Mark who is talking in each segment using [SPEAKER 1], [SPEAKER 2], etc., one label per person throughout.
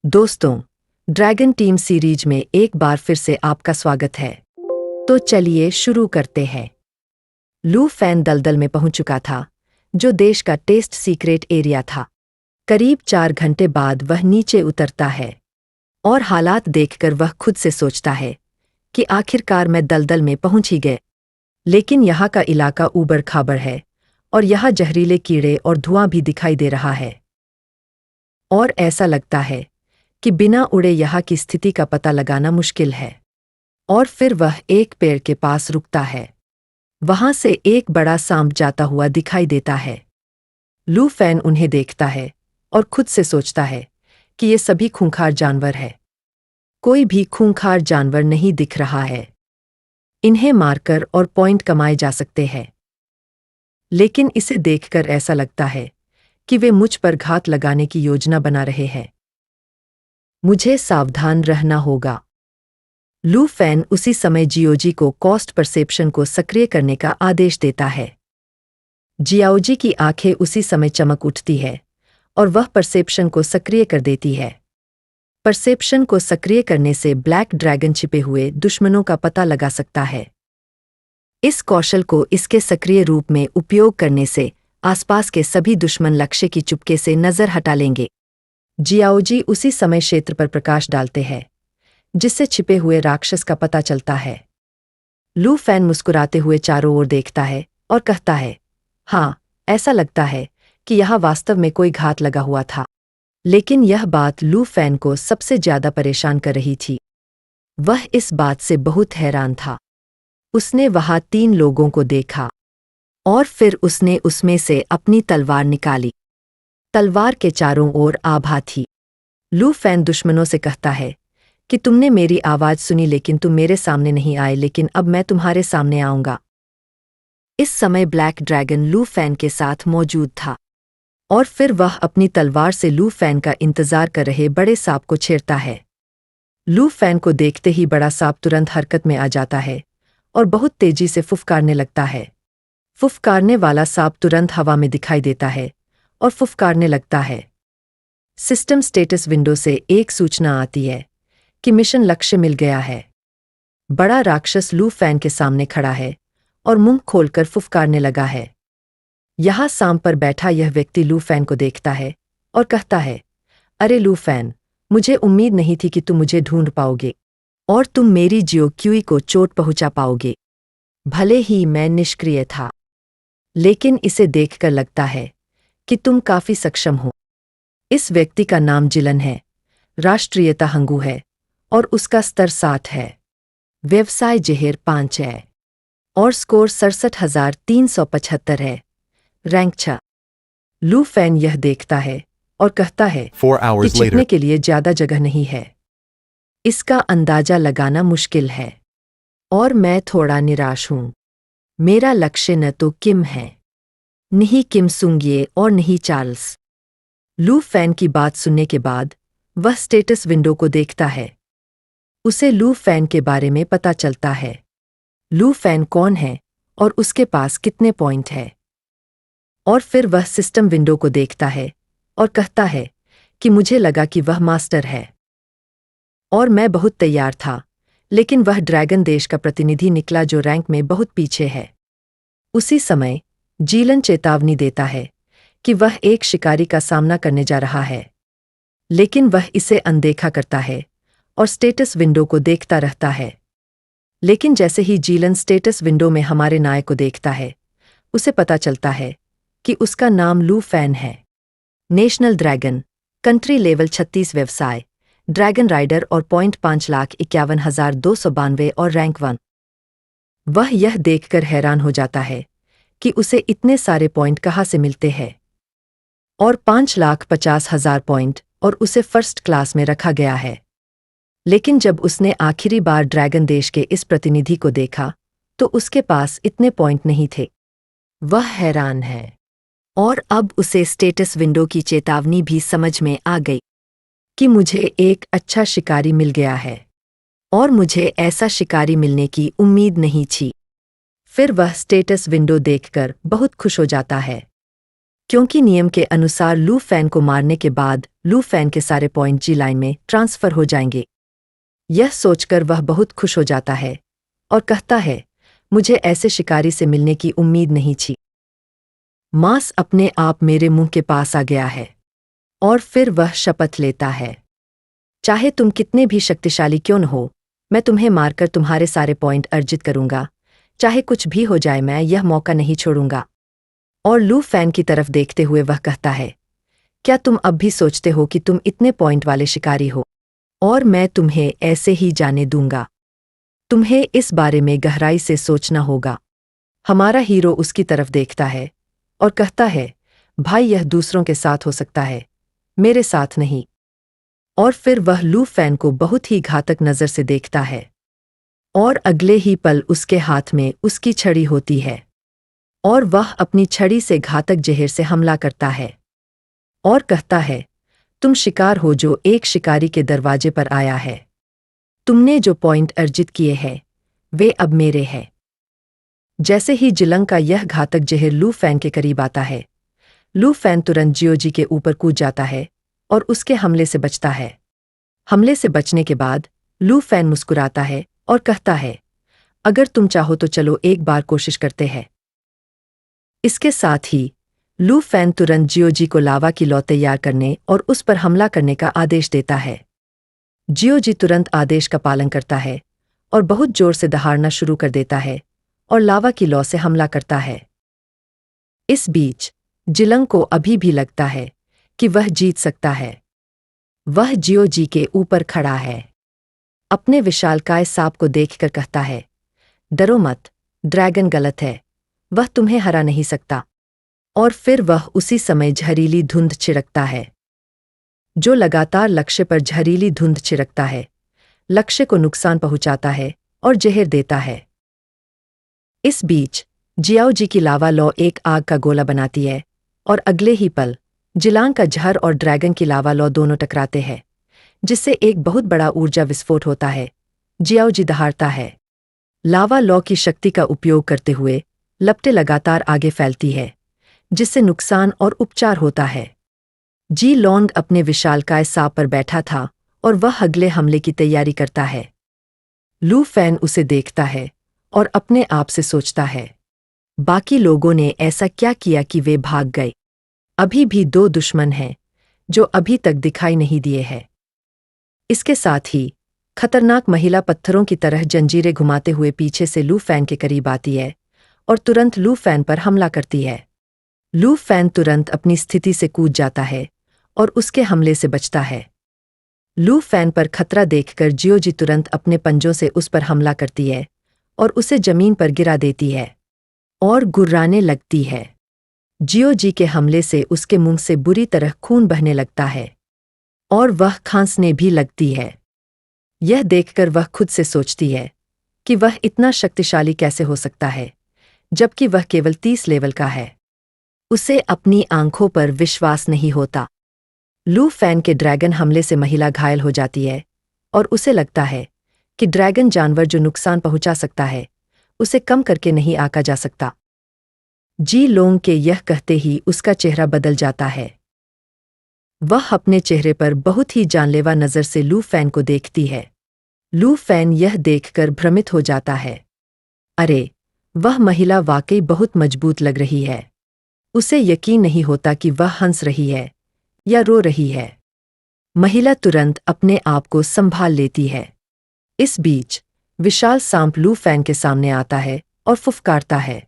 [SPEAKER 1] दोस्तों, dragon team series में एक बार फिर से आपका स्वागत है। तो चलिए शुरू करते हैं। लू फैन दलदल में पहुंच चुका था, जो देश का टेस्ट सीक्रेट एरिया था। करीब 4 घंटे बाद वह नीचे उतरता है और हालात देखकर वह खुद से सोचता है कि आखिरकार मैं दलदल में पहुंच ही गए। लेकिन यहाँ का इलाका ऊबड़ खाबड़ है और यहाँ जहरीले कीड़े और धुआं भी दिखाई दे रहा है। और ऐसा लगता है कि बिना उड़े यहाँ की स्थिति का पता लगाना मुश्किल है। और फिर वह एक पेड़ के पास रुकता है। वहां से एक बड़ा सांप जाता हुआ दिखाई देता है। लू फैन उन्हें देखता है और खुद से सोचता है कि ये सभी खूंखार जानवर है। कोई भी खूंखार जानवर नहीं दिख रहा है। इन्हें मारकर और पॉइंट कमाए जा सकते हैं। लेकिन इसे देखकर ऐसा लगता है कि वे मुझ पर घात लगाने की योजना बना रहे हैं। मुझे सावधान रहना होगा। लू फैन उसी समय जियोजी को कॉस्ट परसेप्शन को सक्रिय करने का आदेश देता है। जियाओजी की आंखें उसी समय चमक उठती है और वह परसेप्शन को सक्रिय कर देती है। परसेप्शन को सक्रिय करने से ब्लैक ड्रैगन छिपे हुए दुश्मनों का पता लगा सकता है। इस कौशल को इसके सक्रिय रूप में उपयोग करने से आसपास के सभी दुश्मन लक्ष्य की चुपके से नजर हटा लेंगे। जियाओजी उसी समय क्षेत्र पर प्रकाश डालते हैं, जिससे छिपे हुए राक्षस का पता चलता है। लू फैन मुस्कुराते हुए चारों ओर देखता है और कहता है, हाँ, ऐसा लगता है कि यहाँ वास्तव में कोई घात लगा हुआ था। लेकिन यह बात लू फैन को सबसे ज्यादा परेशान कर रही थी। वह इस बात से बहुत हैरान था। उसने वहां 3 लोगों को देखा और फिर उसने उसमें से अपनी तलवार निकाली। तलवार के चारों ओर आभा थी। लू फैन दुश्मनों से कहता है कि तुमने मेरी आवाज सुनी लेकिन तुम मेरे सामने नहीं आए, लेकिन अब मैं तुम्हारे सामने आऊंगा। इस समय ब्लैक ड्रैगन लू फैन के साथ मौजूद था और फिर वह अपनी तलवार से लू फैन का इंतजार कर रहे बड़े सांप को छेड़ता है। लू फैन को देखते ही बड़ा सांप तुरंत हरकत में आ जाता है और बहुत तेजी से फुफकारने लगता है। फुफकारने वाला सांप तुरंत हवा में दिखाई देता है और फुफकारने लगता है। सिस्टम स्टेटस विंडो से एक सूचना आती है कि मिशन लक्ष्य मिल गया है। बड़ा राक्षस लू फैन के सामने खड़ा है और मुंह खोलकर फुफकारने लगा है। यहाँ सांप पर बैठा यह व्यक्ति लू फैन को देखता है और कहता है, अरे लू फैन, मुझे उम्मीद नहीं थी कि तुम मुझे ढूंढ पाओगे और तुम मेरी जियोक्यूई को चोट पहुंचा पाओगे। भले ही मैं निष्क्रिय था, लेकिन इसे देखकर लगता है कि तुम काफी सक्षम हो। इस व्यक्ति का नाम जिलन है, राष्ट्रीयता हंगू है और उसका स्तर 60 है। व्यवसाय जहर 5 है और स्कोर 67,375 है। रैंक 6। लू फैन यह देखता है और कहता है
[SPEAKER 2] 4
[SPEAKER 1] कि
[SPEAKER 2] hours
[SPEAKER 1] छिपने
[SPEAKER 2] later.
[SPEAKER 1] के लिए ज्यादा जगह नहीं है। इसका अंदाजा लगाना मुश्किल है और मैं थोड़ा निराश हूं। मेरा लक्ष्य न तो किम है, नहीं किम सुंगये और नहीं चार्ल्स। लू फैन की बात सुनने के बाद वह स्टेटस विंडो को देखता है। उसे लू फैन के बारे में पता चलता है। लू फैन कौन है और उसके पास कितने पॉइंट है। और फिर वह सिस्टम विंडो को देखता है और कहता है कि मुझे लगा कि वह मास्टर है और मैं बहुत तैयार था, लेकिन वह ड्रैगन देश का प्रतिनिधि निकला जो रैंक में बहुत पीछे है। उसी समय जीलन चेतावनी देता है कि वह एक शिकारी का सामना करने जा रहा है, लेकिन वह इसे अनदेखा करता है और स्टेटस विंडो को देखता रहता है। लेकिन जैसे ही जीलन स्टेटस विंडो में हमारे नायक को देखता है, उसे पता चलता है कि उसका नाम लू फैन है। नेशनल ड्रैगन, कंट्री लेवल 36 व्यवसाय, ड्रैगन राइडर और पॉइंट 5,51,292 और रैंक 1। वह यह देखकर हैरान हो जाता है कि उसे इतने सारे पॉइंट कहाँ से मिलते हैं और 5,50,000 पॉइंट और उसे फर्स्ट क्लास में रखा गया है। लेकिन जब उसने आखिरी बार ड्रैगन देश के इस प्रतिनिधि को देखा तो उसके पास इतने पॉइंट नहीं थे। वह हैरान है और अब उसे स्टेटस विंडो की चेतावनी भी समझ में आ गई कि मुझे एक अच्छा शिकारी मिल गया है और मुझे ऐसा शिकारी मिलने की उम्मीद नहीं थी। फिर वह स्टेटस विंडो देखकर बहुत खुश हो जाता है। क्योंकि नियम के अनुसार लू फैन को मारने के बाद लू फैन के सारे पॉइंट जी लाइन में ट्रांसफर हो जाएंगे। यह सोचकर वह बहुत खुश हो जाता है और कहता है, मुझे ऐसे शिकारी से मिलने की उम्मीद नहीं थी। मांस अपने आप मेरे मुंह के पास आ गया है। और फिर वह शपथ लेता है, चाहे तुम कितने भी शक्तिशाली क्यों न हो, मैं तुम्हें मारकर तुम्हारे सारे पॉइंट अर्जित करूंगा। चाहे कुछ भी हो जाए, मैं यह मौका नहीं छोड़ूंगा। और लू फैन की तरफ देखते हुए वह कहता है, क्या तुम अब भी सोचते हो कि तुम इतने पॉइंट वाले शिकारी हो और मैं तुम्हें ऐसे ही जाने दूंगा? तुम्हें इस बारे में गहराई से सोचना होगा। हमारा हीरो उसकी तरफ देखता है और कहता है, भाई यह दूसरों के साथ हो सकता है, मेरे साथ नहीं। और फिर वह लू फैन को बहुत ही घातक नज़र से देखता है और अगले ही पल उसके हाथ में उसकी छड़ी होती है और वह अपनी छड़ी से घातक जहर से हमला करता है और कहता है, तुम शिकार हो जो एक शिकारी के दरवाजे पर आया है। तुमने जो पॉइंट अर्जित किए हैं वे अब मेरे हैं। जैसे ही जिलंग का यह घातक जहर लू फैन के करीब आता है, लू फैन तुरंत जियोजी के ऊपर कूद जाता है और उसके हमले से बचता है। हमले से बचने के बाद लू फैन मुस्कुराता है और कहता है, अगर तुम चाहो तो चलो एक बार कोशिश करते हैं। इसके साथ ही लू फैन तुरंत जियोजी को लावा की लौ तैयार करने और उस पर हमला करने का आदेश देता है। जियोजी तुरंत आदेश का पालन करता है और बहुत जोर से दहाड़ना शुरू कर देता है और लावा की लौ से हमला करता है। इस बीच जिलंग को अभी भी लगता है कि वह जीत सकता है। वह जियोजी के ऊपर खड़ा है, अपने विशालकाय सांप को देखकर कहता है, डरो मत, ड्रैगन गलत है, वह तुम्हें हरा नहीं सकता। और फिर वह उसी समय जहरीली धुंध छिड़कता है, जो लगातार लक्ष्य पर जहरीली धुंध छिड़कता है, लक्ष्य को नुकसान पहुंचाता है और जहर देता है। इस बीच जियाओजी की लावा लौ एक आग का गोला बनाती है और अगले ही पल जिलांग का जहर और ड्रैगन की लावा लौ दोनों टकराते हैं, जिससे एक बहुत बड़ा ऊर्जा विस्फोट होता है। जियाओजी दहाड़ता है। लावा लौ की शक्ति का उपयोग करते हुए लपटें लगातार आगे फैलती है, जिससे नुकसान और उपचार होता है। जी लॉन्ग अपने विशालकाय सांप पर बैठा था और वह अगले हमले की तैयारी करता है। लू फैन उसे देखता है और अपने आप से सोचता है, बाकी लोगों ने ऐसा क्या किया कि वे भाग गए? अभी भी दो दुश्मन हैं जो अभी तक दिखाई नहीं दिए हैं। इसके साथ ही खतरनाक महिला पत्थरों की तरह जंजीरें घुमाते हुए पीछे से लू फैन के करीब आती है और तुरंत लू फैन पर हमला करती है। लू फैन तुरंत अपनी स्थिति से कूद जाता है और उसके हमले से बचता है। लू फैन पर खतरा देखकर जियोजी तुरंत अपने पंजों से उस पर हमला करती है और उसे जमीन पर गिरा देती है और गुर्राने लगती है। जियोजी के हमले से उसके मुंह से बुरी तरह खून बहने लगता है और वह खांसने भी लगती है। यह देखकर वह खुद से सोचती है कि वह इतना शक्तिशाली कैसे हो सकता है, जबकि वह केवल 30 लेवल का है। उसे अपनी आंखों पर विश्वास नहीं होता। लू फैन के ड्रैगन हमले से महिला घायल हो जाती है और उसे लगता है कि ड्रैगन जानवर जो नुकसान पहुंचा सकता है, उसे कम करके नहीं आंका जा सकता। जी लोंग के यह कहते ही उसका चेहरा बदल जाता है। वह अपने चेहरे पर बहुत ही जानलेवा नज़र से लू फैन को देखती है। लू फैन यह देखकर भ्रमित हो जाता है। अरे, वह महिला वाकई बहुत मजबूत लग रही है। उसे यकीन नहीं होता कि वह हंस रही है या रो रही है। महिला तुरंत अपने आप को संभाल लेती है। इस बीच विशाल सांप लू फैन के सामने आता है और फुफकारता है।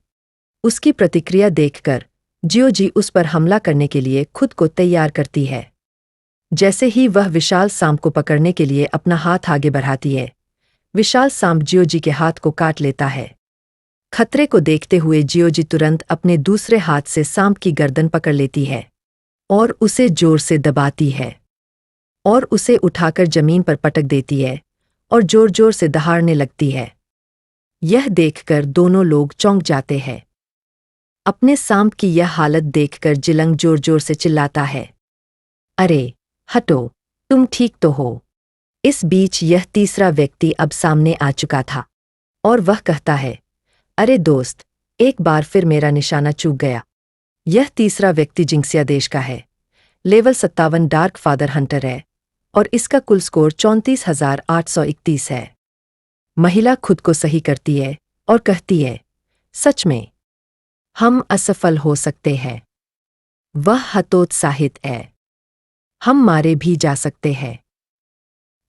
[SPEAKER 1] उसकी प्रतिक्रिया देखकर जियोजी उस पर हमला करने के लिए खुद को तैयार करती है। जैसे ही वह विशाल सांप को पकड़ने के लिए अपना हाथ आगे बढ़ाती है, विशाल सांप जियोजी के हाथ को काट लेता है। खतरे को देखते हुए जियोजी तुरंत अपने दूसरे हाथ से सांप की गर्दन पकड़ लेती है और उसे जोर से दबाती है और उसे उठाकर जमीन पर पटक देती है और जोर जोर से दहाड़ने लगती है। यह देखकर दोनों लोग चौंक जाते हैं। अपने सांप की यह हालत देखकर जिलंग जोर जोर से चिल्लाता है, अरे हटो, तुम ठीक तो हो? इस बीच यह तीसरा व्यक्ति अब सामने आ चुका था और वह कहता है, अरे दोस्त, एक बार फिर मेरा निशाना चूक गया। यह तीसरा व्यक्ति जिंक्सिया देश का है। लेवल 57 डार्क फादर हंटर है और इसका कुल स्कोर 34,831 है। महिला खुद को सही करती है और कहती है, सच में हम असफल हो सकते हैं। वह हतोत्साहित है। हम मारे भी जा सकते हैं।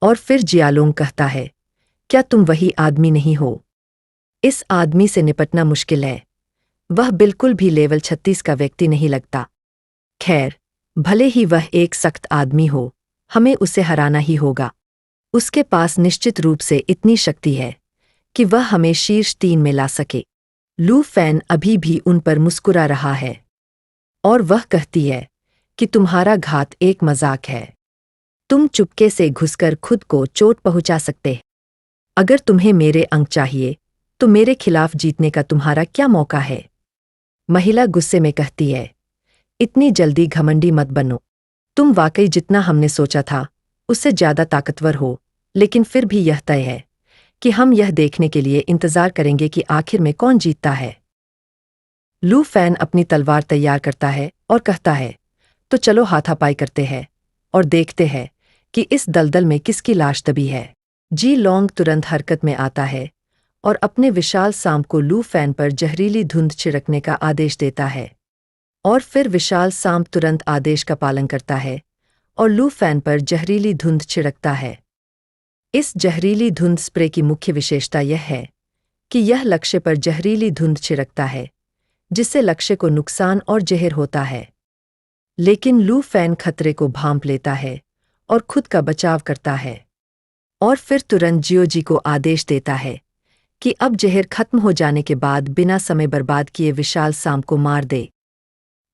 [SPEAKER 1] और फिर जियालोंग कहता है, क्या तुम वही आदमी नहीं हो? इस आदमी से निपटना मुश्किल है। वह बिल्कुल भी लेवल 36 का व्यक्ति नहीं लगता। खैर, भले ही वह एक सख्त आदमी हो, हमें उसे हराना ही होगा। उसके पास निश्चित रूप से इतनी शक्ति है कि वह हमें शीर्ष 3 में ला सके। लू फैन अभी भी उन पर मुस्कुरा रहा है और वह कहती है कि तुम्हारा घात एक मजाक है। तुम चुपके से घुसकर खुद को चोट पहुंचा सकते। अगर तुम्हें मेरे अंक चाहिए तो मेरे खिलाफ जीतने का तुम्हारा क्या मौका है? महिला गुस्से में कहती है, इतनी जल्दी घमंडी मत बनो। तुम वाकई जितना हमने सोचा था उससे ज्यादा ताकतवर हो, लेकिन फिर भी यह तय है कि हम यह देखने के लिए इंतजार करेंगे कि आखिर में कौन जीतता है। लू फैन अपनी तलवार तैयार करता है और कहता है, तो चलो हाथापाई करते हैं और देखते हैं कि इस दलदल में किसकी लाश दबी है। जी लॉन्ग तुरंत हरकत में आता है और अपने विशाल सांप को लू फैन पर जहरीली धुंध छिड़कने का आदेश देता है। और फिर विशाल सांप तुरंत आदेश का पालन करता है और लू फैन पर जहरीली धुंध छिड़कता है। इस जहरीली धुंध स्प्रे की मुख्य विशेषता यह है कि यह लक्ष्य पर जहरीली धुंध छिड़कता है, जिससे लक्ष्य को नुकसान और जहर होता है। लेकिन लू फैन खतरे को भांप लेता है और खुद का बचाव करता है और फिर तुरंत जियोजी को आदेश देता है कि अब जहर खत्म हो जाने के बाद बिना समय बर्बाद किए विशाल सांप को मार दे।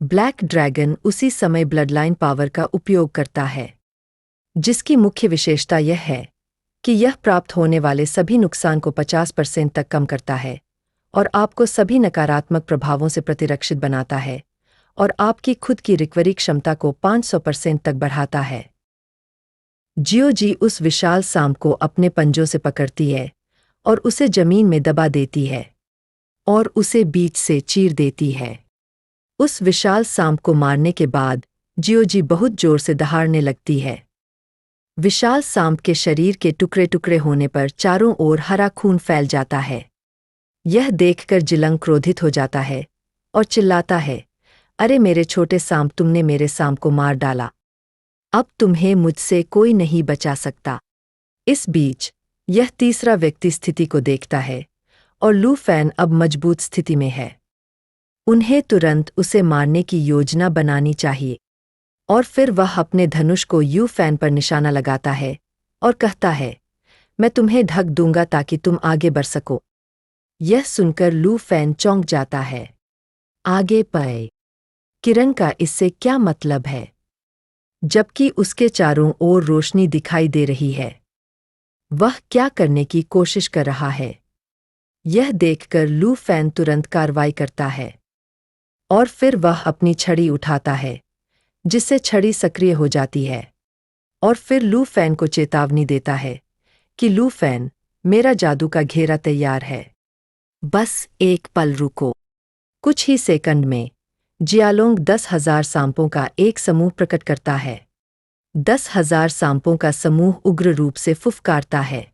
[SPEAKER 1] ब्लैक ड्रैगन उसी समय ब्लडलाइन पावर का उपयोग करता है, जिसकी मुख्य विशेषता यह है कि यह प्राप्त होने वाले सभी नुकसान को 50% तक कम करता है और आपको सभी नकारात्मक प्रभावों से प्रतिरक्षित बनाता है और आपकी खुद की रिकवरी क्षमता को 500% तक बढ़ाता है। जियोजी उस विशाल सांप को अपने पंजों से पकड़ती है और उसे जमीन में दबा देती है और उसे बीच से चीर देती है। उस विशाल सांप को मारने के बाद जियोजी बहुत जोर से दहाड़ने लगती है। विशाल सांप के शरीर के टुकड़े टुकड़े होने पर चारों ओर हरा खून फैल जाता है। यह देखकर जिलंग क्रोधित हो जाता है और चिल्लाता है, अरे मेरे छोटे सांप, तुमने मेरे सांप को मार डाला। अब तुम्हें मुझसे कोई नहीं बचा सकता। इस बीच यह तीसरा व्यक्ति स्थिति को देखता है और लू फैन अब मजबूत स्थिति में है। उन्हें तुरंत उसे मारने की योजना बनानी चाहिए। और फिर वह अपने धनुष को यू फैन पर निशाना लगाता है और कहता है, मैं तुम्हें ढक दूंगा ताकि तुम आगे बढ़ सको। यह सुनकर लू फैन चौंक जाता है। आगे पाए किरण का इससे क्या मतलब है? जबकि उसके चारों ओर रोशनी दिखाई दे रही है, वह क्या करने की कोशिश कर रहा है? यह देखकर लू फैन तुरंत कार्रवाई करता है और फिर वह अपनी छड़ी उठाता है, जिससे छड़ी सक्रिय हो जाती है और फिर लू फैन को चेतावनी देता है कि लू फैन, मेरा जादू का घेरा तैयार है। बस एक पल रुको। कुछ ही सेकंड में जियालोंग 10,000 सांपों का एक समूह प्रकट करता है। 10,000 सांपों का समूह उग्र रूप से फुफकारता है।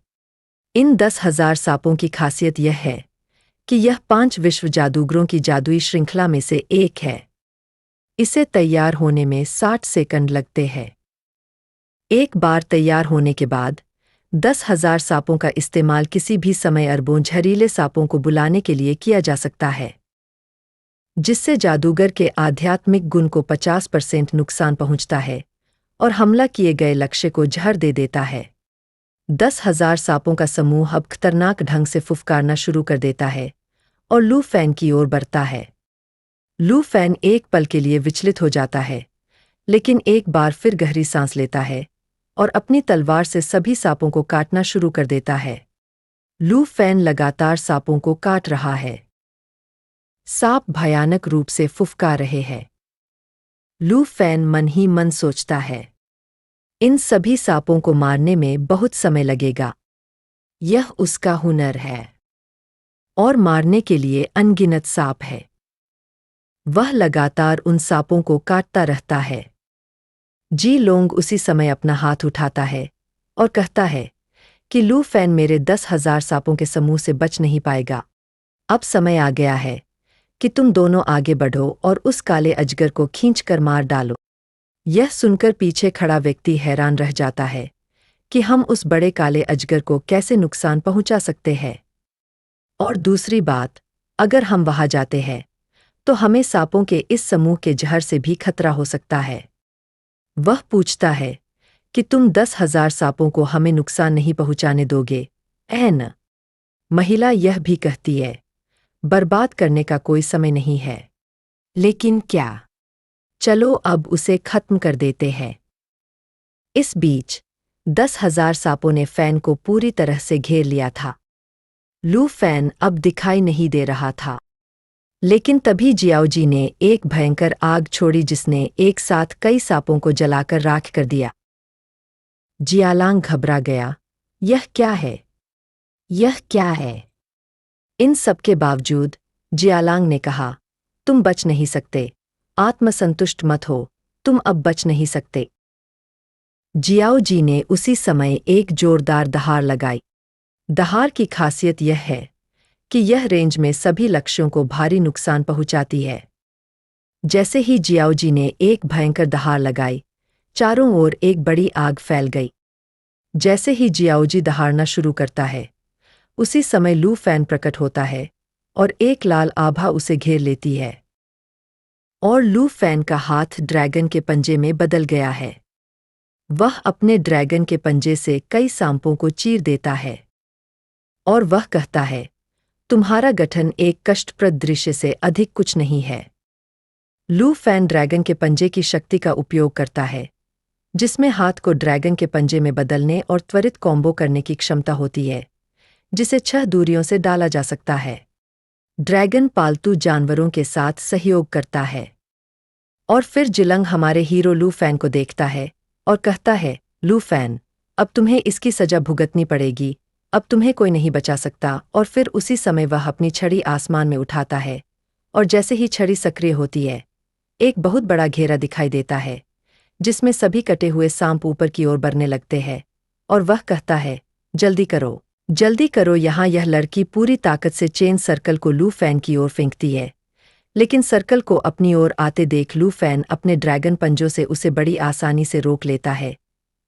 [SPEAKER 1] इन 10,000 सांपों की खासियत यह है कि यह 5 विश्व जादूगरों की जादुई श्रृंखला में से एक है। इसे तैयार होने में 60 सेकंड लगते हैं। एक बार तैयार होने के बाद 10,000 सांपों का इस्तेमाल किसी भी समय अरबों जहरीले सांपों को बुलाने के लिए किया जा सकता है, जिससे जादूगर के आध्यात्मिक गुण को 50% नुकसान पहुंचता है और हमला किए गए लक्ष्य को जहर दे देता है। 10,000 सांपों का समूह अब खतरनाक ढंग से फुफकारना शुरू कर देता है और लू फैन की ओर बढ़ता है। लू फैन एक पल के लिए विचलित हो जाता है, लेकिन एक बार फिर गहरी सांस लेता है और अपनी तलवार से सभी सांपों को काटना शुरू कर देता है। लू फैन लगातार सांपों को काट रहा है। सांप भयानक रूप से फुफकार रहे हैं। लू फैन मन ही मन सोचता है, इन सभी सांपों को मारने में बहुत समय लगेगा। यह उसका हुनर है और मारने के लिए अनगिनत सांप है। वह लगातार उन सांपों को काटता रहता है। जी लोंग उसी समय अपना हाथ उठाता है और कहता है कि लू फैन मेरे 10,000 सांपों के समूह से बच नहीं पाएगा। अब समय आ गया है कि तुम दोनों आगे बढ़ो और उस काले अजगर को खींचकर मार डालो। यह सुनकर पीछे खड़ा व्यक्ति हैरान रह जाता है कि हम उस बड़े काले अजगर को कैसे नुकसान पहुंचा सकते हैं। और दूसरी बात, अगर हम वहां जाते हैं तो हमें सांपों के इस समूह के जहर से भी खतरा हो सकता है। वह पूछता है कि तुम 10,000 सांपों को हमें नुकसान नहीं पहुंचाने दोगे, न? महिला यह भी कहती है, बर्बाद करने का कोई समय नहीं है। लेकिन क्या? चलो अब उसे खत्म कर देते हैं। इस बीच 10,000 सांपों ने फैन को पूरी तरह से घेर लिया था। लू फैन अब दिखाई नहीं दे रहा था। लेकिन तभी जियाओजी ने एक भयंकर आग छोड़ी जिसने एक साथ कई सांपों को जलाकर राख कर दिया। जियालांग घबरा गया। यह क्या है? यह क्या है? इन सब के बावजूद जियालांग ने कहा, तुम बच नहीं सकते। आत्मसंतुष्ट मत हो, तुम अब बच नहीं सकते। जियाओ जी ने उसी समय एक जोरदार दहाड़ लगाई। दहाड़ की खासियत यह है कि यह रेंज में सभी लक्ष्यों को भारी नुकसान पहुंचाती है। जैसे ही जियाओ जी ने एक भयंकर दहाड़ लगाई, चारों ओर एक बड़ी आग फैल गई। जैसे ही जियाओ जी दहाड़ना शुरू करता है, उसी समय लू फैन प्रकट होता है और एक लाल आभा उसे घेर लेती है। और लू फैन का हाथ ड्रैगन के पंजे में बदल गया है। वह अपने ड्रैगन के पंजे से कई सांपों को चीर देता है और वह कहता है, तुम्हारा गठन एक कष्टप्रद दृश्य से अधिक कुछ नहीं है। लू फैन ड्रैगन के पंजे की शक्ति का उपयोग करता है, जिसमें हाथ को ड्रैगन के पंजे में बदलने और त्वरित कॉम्बो करने की क्षमता होती है, जिसे 6 दूरियों से डाला जा सकता है। ड्रैगन पालतू जानवरों के साथ सहयोग करता है। और फिर जिलंग हमारे हीरो लू फैन को देखता है और कहता है, लू फैन, अब तुम्हें इसकी सजा भुगतनी पड़ेगी, अब तुम्हें कोई नहीं बचा सकता। और फिर उसी समय वह अपनी छड़ी आसमान में उठाता है और जैसे ही छड़ी सक्रिय होती है, एक बहुत बड़ा घेरा दिखाई देता है, जिसमें सभी कटे हुए सांप ऊपर की ओर बढ़ने लगते हैं। और वह कहता है, जल्दी करो, जल्दी करो। यहाँ यह लड़की पूरी ताकत से चेन सर्कल को लू फैन की ओर फेंकती है, लेकिन सर्कल को अपनी ओर आते देख लू फैन अपने ड्रैगन पंजों से उसे बड़ी आसानी से रोक लेता है।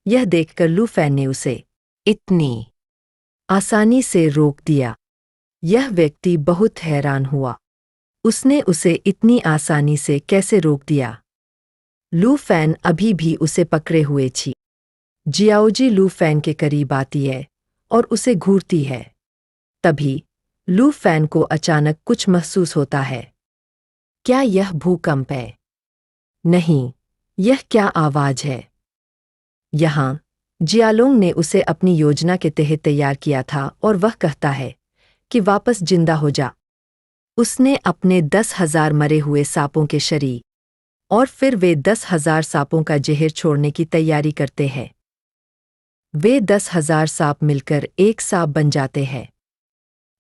[SPEAKER 1] यह देखकर लू फैन ने उसे इतनी आसानी से रोक दिया। यह व्यक्ति बहुत हैरान हुआ। उसने उसे इतनी आसानी से कैसे रोक दिया? लू फैन अभी भी उसे पकड़े हुए थी। जियाओजी लू फैन के करीब आती है और उसे घूरती है। तभी लू फैन को अचानक कुछ महसूस होता है। क्या यह भूकंप है? नहीं, यह क्या आवाज है? यहाँ जियालोंग ने उसे अपनी योजना के तहत तैयार किया था और वह कहता है कि वापस जिंदा हो जा। उसने अपने 10,000 मरे हुए सांपों के शरीर और फिर वे 10,000 सांपों का जहर छोड़ने की तैयारी करते हैं। वे 10,000 सांप मिलकर एक सांप बन जाते हैं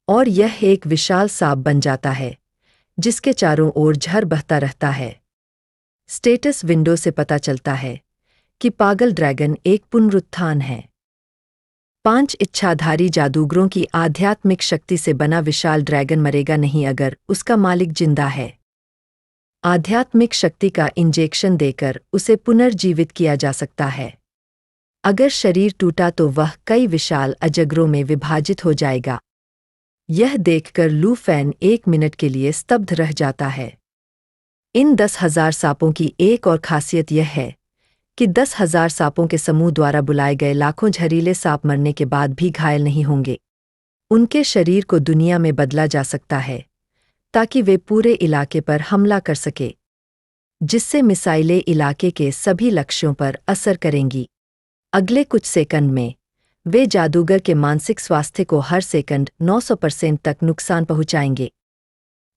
[SPEAKER 1] और यह एक विशाल सांप बन जाता है, जिसके चारों ओर झर बहता रहता है। स्टेटस विंडो से पता चलता है कि पागल ड्रैगन एक पुनरुत्थान है। 5 इच्छाधारी जादूगरों की आध्यात्मिक शक्ति से बना विशाल ड्रैगन मरेगा नहीं अगर उसका मालिक जिंदा है। आध्यात्मिक शक्ति का इंजेक्शन देकर उसे पुनर्जीवित किया जा सकता है। अगर शरीर टूटा तो वह कई विशाल अजगरों में विभाजित हो जाएगा। यह देखकर लू फैन 1 मिनट के लिए स्तब्ध रह जाता है। इन 10,000 सांपों की एक और खासियत यह है कि 10,000 सांपों के समूह द्वारा बुलाए गए लाखों जहरीले सांप मरने के बाद भी घायल नहीं होंगे। उनके शरीर को दुनिया में बदला जा सकता है ताकि वे पूरे इलाके पर हमला कर सके, जिससे मिसाइलें इलाके के सभी लक्ष्यों पर असर करेंगी। अगले कुछ सेकंड में वे जादूगर के मानसिक स्वास्थ्य को हर सेकंड 900% तक नुकसान पहुंचाएंगे।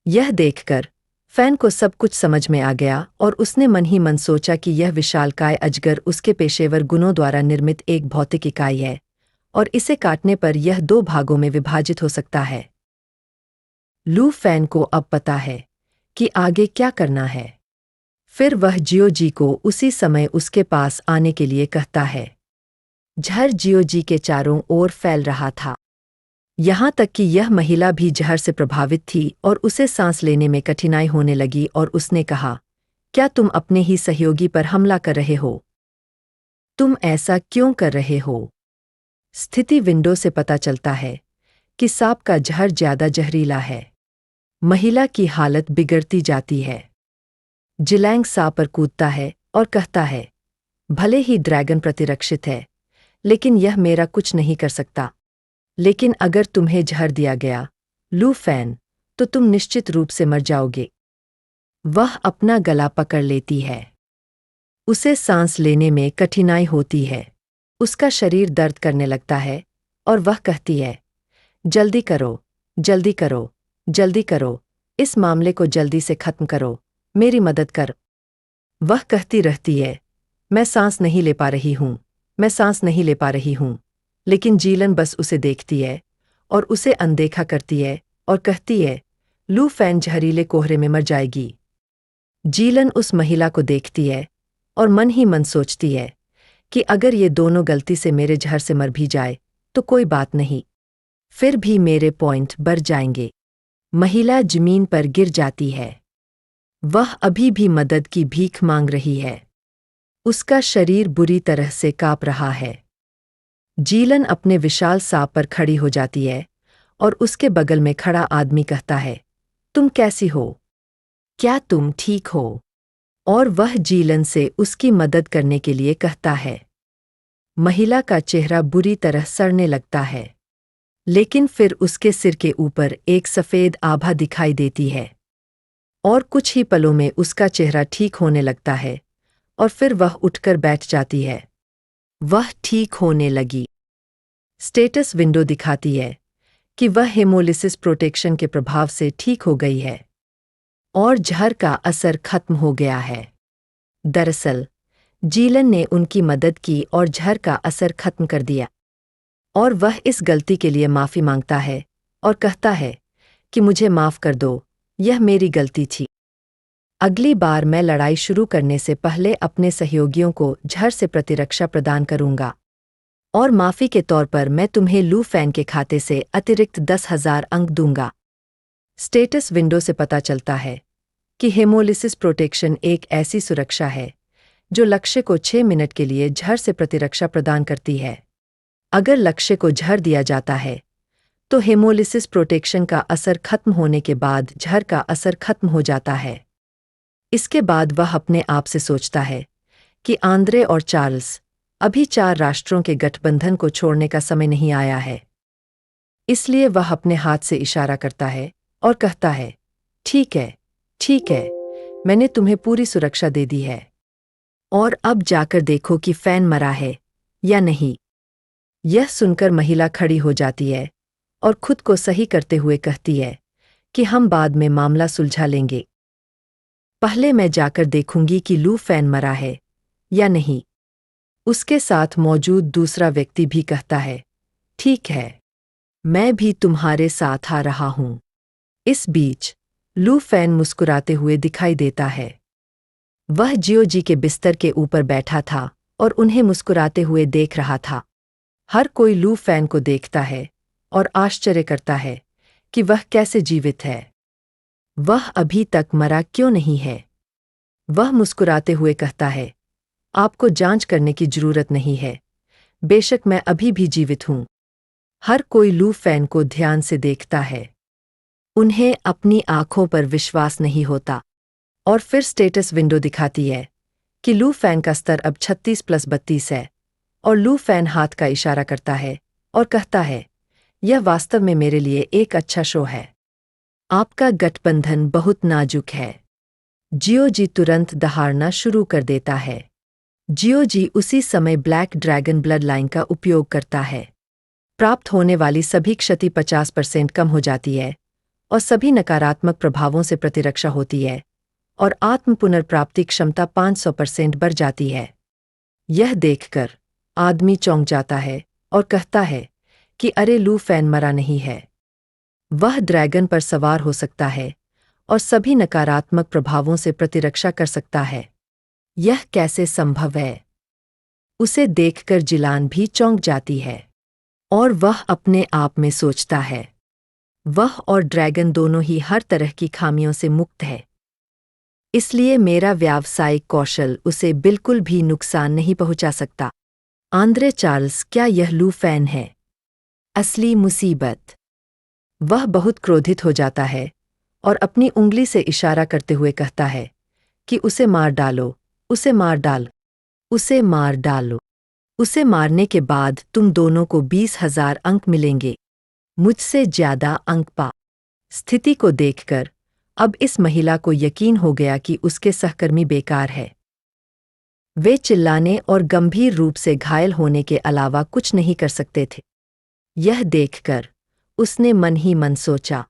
[SPEAKER 1] यह देखकर फैन को सब कुछ समझ में आ गया और उसने मन ही मन सोचा कि यह विशालकाय अजगर उसके पेशेवर गुणों द्वारा निर्मित एक भौतिक इकाई है और इसे काटने पर यह 2 भागों में विभाजित हो सकता है। लू फैन को अब पता है कि आगे क्या करना है। फिर वह जियो जी को उसी समय उसके पास आने के लिए कहता है। जहर जियो जी के चारों ओर फैल रहा था, यहाँ तक कि यह महिला भी जहर से प्रभावित थी और उसे सांस लेने में कठिनाई होने लगी और उसने कहा, क्या तुम अपने ही सहयोगी पर हमला कर रहे हो? तुम ऐसा क्यों कर रहे हो? स्थिति विंडो से पता चलता है कि सांप का जहर ज्यादा जहरीला है। महिला की हालत बिगड़ती जाती है। जिलैंग सांप पर कूदता है और कहता है, भले ही ड्रैगन प्रतिरक्षित है, लेकिन यह मेरा कुछ नहीं कर सकता। लेकिन अगर तुम्हें जहर दिया गया, लू फैन, तो तुम निश्चित रूप से मर जाओगे। वह अपना गला पकड़ लेती है। उसे सांस लेने में कठिनाई होती है। उसका शरीर दर्द करने लगता है और वह कहती है, जल्दी करो, जल्दी करो, जल्दी करो, इस मामले को जल्दी से खत्म करो, मेरी मदद कर। वह कहती रहती है, मैं सांस नहीं ले पा रही हूँ, मैं सांस नहीं ले पा रही हूँ। लेकिन जीलन बस उसे देखती है और उसे अनदेखा करती है और कहती है, लू फैन जहरीले कोहरे में मर जाएगी। जीलन उस महिला को देखती है और मन ही मन सोचती है कि अगर ये दोनों गलती से मेरे जहर से मर भी जाए तो कोई बात नहीं, फिर भी मेरे पॉइंट बढ़ जाएंगे। महिला जमीन पर गिर जाती है। वह अभी भी मदद की भीख मांग रही है। उसका शरीर बुरी तरह से कांप रहा है। जीलन अपने विशाल सांप पर खड़ी हो जाती है और उसके बगल में खड़ा आदमी कहता है, तुम कैसी हो? क्या तुम ठीक हो? और वह जीलन से उसकी मदद करने के लिए कहता है। महिला का चेहरा बुरी तरह सड़ने लगता है, लेकिन फिर उसके सिर के ऊपर एक सफ़ेद आभा दिखाई देती है और कुछ ही पलों में उसका चेहरा ठीक होने लगता है और फिर वह उठकर बैठ जाती है। वह ठीक होने लगी। स्टेटस विंडो दिखाती है कि वह हेमोलिसिस प्रोटेक्शन के प्रभाव से ठीक हो गई है और जहर का असर खत्म हो गया है। दरअसल जीलन ने उनकी मदद की और जहर का असर खत्म कर दिया और वह इस गलती के लिए माफ़ी मांगता है और कहता है कि मुझे माफ़ कर दो, यह मेरी गलती थी। अगली बार मैं लड़ाई शुरू करने से पहले अपने सहयोगियों को जहर से प्रतिरक्षा प्रदान करूंगा और माफ़ी के तौर पर मैं तुम्हें लू फैन के खाते से अतिरिक्त 10,000 अंक दूंगा। स्टेटस विंडो से पता चलता है कि हेमोलिसिस प्रोटेक्शन एक ऐसी सुरक्षा है जो लक्ष्य को 6 मिनट के लिए जहर से प्रतिरक्षा प्रदान करती है। अगर लक्ष्य को जहर दिया जाता है तो हेमोलिसिस प्रोटेक्शन का असर खत्म होने के बाद जहर का असर खत्म हो जाता है। इसके बाद वह अपने आप से सोचता है कि आंद्रे और चार्ल्स, अभी 4 राष्ट्रों के गठबंधन को छोड़ने का समय नहीं आया है। इसलिए वह अपने हाथ से इशारा करता है और कहता है, ठीक है, ठीक है, मैंने तुम्हें पूरी सुरक्षा दे दी है और अब जाकर देखो कि फैन मरा है या नहीं। यह सुनकर महिला खड़ी हो जाती है और खुद को सही करते हुए कहती है कि हम बाद में मामला सुलझा लेंगे। पहले मैं जाकर देखूंगी कि लू फैन मरा है या नहीं। उसके साथ मौजूद दूसरा व्यक्ति भी कहता है, ठीक है, मैं भी तुम्हारे साथ आ रहा हूं। इस बीच लू फैन मुस्कुराते हुए दिखाई देता है। वह जियो जी के बिस्तर के ऊपर बैठा था और उन्हें मुस्कुराते हुए देख रहा था। हर कोई लू फैन को देखता है और आश्चर्य करता है कि वह कैसे जीवित है। वह अभी तक मरा क्यों नहीं है? वह मुस्कुराते हुए कहता है, आपको जांच करने की जरूरत नहीं है, बेशक मैं अभी भी जीवित हूं। हर कोई लू फैन को ध्यान से देखता है। उन्हें अपनी आंखों पर विश्वास नहीं होता और फिर स्टेटस विंडो दिखाती है कि लू फैन का स्तर अब 36+32 है और लू फैन हाथ का इशारा करता है और कहता है, यह वास्तव में मेरे लिए एक अच्छा शो है। आपका गठबंधन बहुत नाजुक है। जियो जी तुरंत दहाड़ना शुरू कर देता है। जियो जी उसी समय ब्लैक ड्रैगन ब्लड लाइन का उपयोग करता है। प्राप्त होने वाली सभी क्षति 50% कम हो जाती है और सभी नकारात्मक प्रभावों से प्रतिरक्षा होती है और आत्म पुनर्प्राप्ति क्षमता 500% बढ़ जाती है। यह देखकर आदमी चौंक जाता है और कहता है कि अरे लू फैन मरा नहीं है। वह ड्रैगन पर सवार हो सकता है और सभी नकारात्मक प्रभावों से प्रतिरक्षा कर सकता है। यह कैसे संभव है? उसे देखकर जिलान भी चौंक जाती है और वह अपने आप में सोचता है, वह और ड्रैगन दोनों ही हर तरह की खामियों से मुक्त है, इसलिए मेरा व्यावसायिक कौशल उसे बिल्कुल भी नुकसान नहीं पहुंचा सकता। आंद्रे चार्ल्स, क्या यह लू फैन है? असली मुसीबत। वह बहुत क्रोधित हो जाता है और अपनी उंगली से इशारा करते हुए कहता है कि उसे मार डालो, उसे मार डाल, उसे मार डालो। उसे मारने के बाद तुम दोनों को 20,000 अंक मिलेंगे। मुझसे ज्यादा अंक पा। स्थिति को देखकर अब इस महिला को यकीन हो गया कि उसके सहकर्मी बेकार है। वे चिल्लाने और गंभीर रूप से घायल होने के अलावा कुछ नहीं कर सकते थे। यह देखकर उसने मन ही मन सोचा,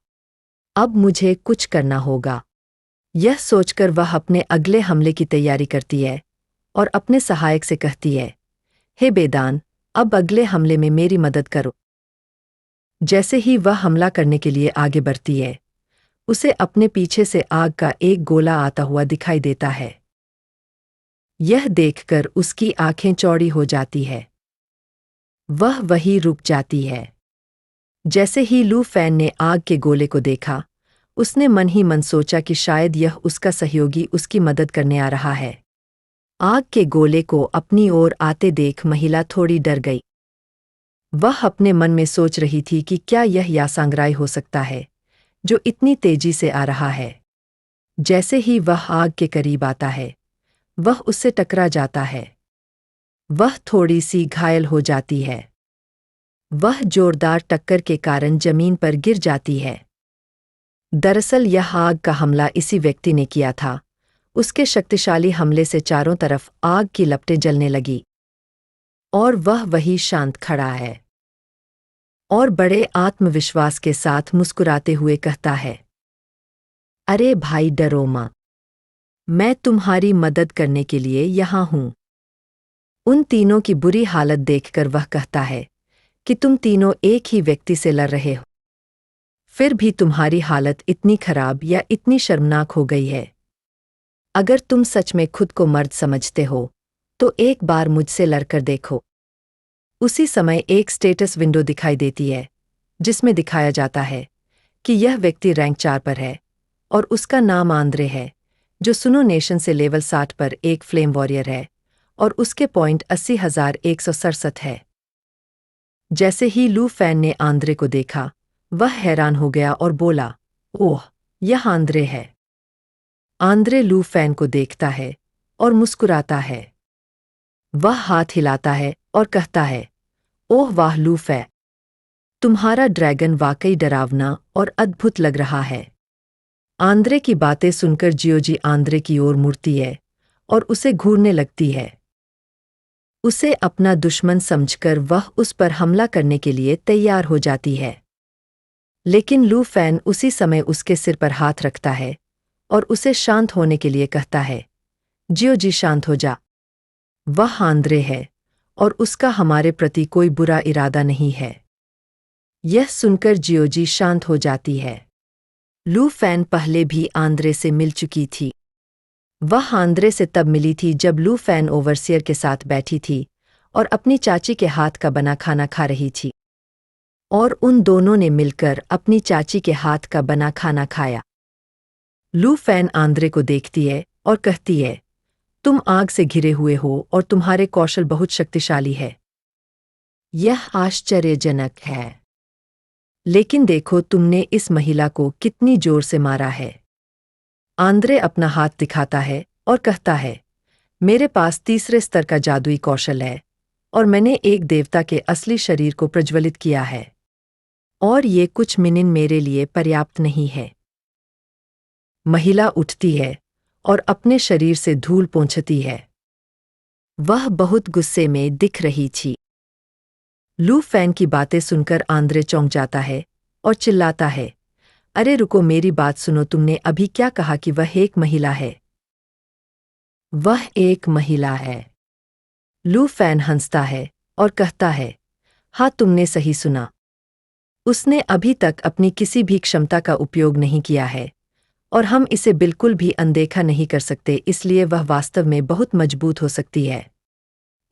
[SPEAKER 1] अब मुझे कुछ करना होगा। यह सोचकर वह अपने अगले हमले की तैयारी करती है और अपने सहायक से कहती है, हे बेदान, अब अगले हमले में मेरी मदद करो। जैसे ही वह हमला करने के लिए आगे बढ़ती है, उसे अपने पीछे से आग का एक गोला आता हुआ दिखाई देता है। यह देखकर उसकी आंखें चौड़ी हो जाती है। वह वहीं रुक जाती है। जैसे ही लू फैन ने आग के गोले को देखा, उसने मन ही मन सोचा कि शायद यह उसका सहयोगी उसकी मदद करने आ रहा है। आग के गोले को अपनी ओर आते देख महिला थोड़ी डर गई। वह अपने मन में सोच रही थी कि क्या यह यासांग्राई हो सकता है जो इतनी तेजी से आ रहा है। जैसे ही वह आग के करीब आता है, वह उससे टकरा जाता है। वह थोड़ी सी घायल हो जाती है। वह जोरदार टक्कर के कारण जमीन पर गिर जाती है। दरअसल यह आग का हमला इसी व्यक्ति ने किया था। उसके शक्तिशाली हमले से चारों तरफ आग की लपटें जलने लगी और वह वहीं शांत खड़ा है और बड़े आत्मविश्वास के साथ मुस्कुराते हुए कहता है, अरे भाई डरो मत, मैं तुम्हारी मदद करने के लिए यहाँ हूँ। उन तीनों की बुरी हालत देखकर वह कहता है कि तुम तीनों एक ही व्यक्ति से लड़ रहे हो, फिर भी तुम्हारी हालत इतनी खराब या इतनी शर्मनाक हो गई है। अगर तुम सच में खुद को मर्द समझते हो तो एक बार मुझसे लड़कर देखो। उसी समय एक स्टेटस विंडो दिखाई देती है जिसमें दिखाया जाता है कि यह व्यक्ति रैंक 4 पर है और उसका नाम आंद्रे है, जो सुनो नेशन से लेवल 60 पर एक फ्लेम वॉरियर है और उसके पॉइंट 80,167 है। जैसे ही लू फैन ने आंद्रे को देखा, वह हैरान हो गया और बोला, ओह, यह आंद्रे है। आंद्रे लू फैन को देखता है और मुस्कुराता है। वह हाथ हिलाता है और कहता है, ओह वाह लू फै, तुम्हारा ड्रैगन वाकई डरावना और अद्भुत लग रहा है। आंद्रे की बातें सुनकर जियोजी आंद्रे की ओर मुड़ती है और उसे घूरने लगती है। उसे अपना दुश्मन समझकर वह उस पर हमला करने के लिए तैयार हो जाती है। लेकिन लू फैन उसी समय उसके सिर पर हाथ रखता है और उसे शांत होने के लिए कहता है, जियोजी शांत हो जा। वह आंद्रे है और उसका हमारे प्रति कोई बुरा इरादा नहीं है। यह सुनकर जियोजी शांत हो जाती है। लू फैन पहले भी आंद्रे से मिल चुकी थी। वह आंद्रे से तब मिली थी जब लू फैन ओवरसियर के साथ बैठी थी और अपनी चाची के हाथ का बना खाना खा रही थी, और उन दोनों ने मिलकर अपनी चाची के हाथ का बना खाना खाया। लू फैन आंद्रे को देखती है और कहती है, तुम आग से घिरे हुए हो और तुम्हारे कौशल बहुत शक्तिशाली है। यह आश्चर्यजनक है। लेकिन देखो तुमने इस महिला को कितनी जोर से मारा है। आंद्रे अपना हाथ दिखाता है और कहता है, मेरे पास तीसरे स्तर का जादुई कौशल है और मैंने एक देवता के असली शरीर को प्रज्वलित किया है, और ये कुछ मिनट मेरे लिए पर्याप्त नहीं है। महिला उठती है और अपने शरीर से धूल पोंछती है। वह बहुत गुस्से में दिख रही थी। लू फैन की बातें सुनकर आंद्रे चौंक जाता है और चिल्लाता है, अरे रुको, मेरी बात सुनो, तुमने अभी क्या कहा कि वह एक महिला है? वह एक महिला है। लू फैन हंसता है और कहता है, हाँ तुमने सही सुना। उसने अभी तक अपनी किसी भी क्षमता का उपयोग नहीं किया है और हम इसे बिल्कुल भी अनदेखा नहीं कर सकते, इसलिए वह वास्तव में बहुत मजबूत हो सकती है।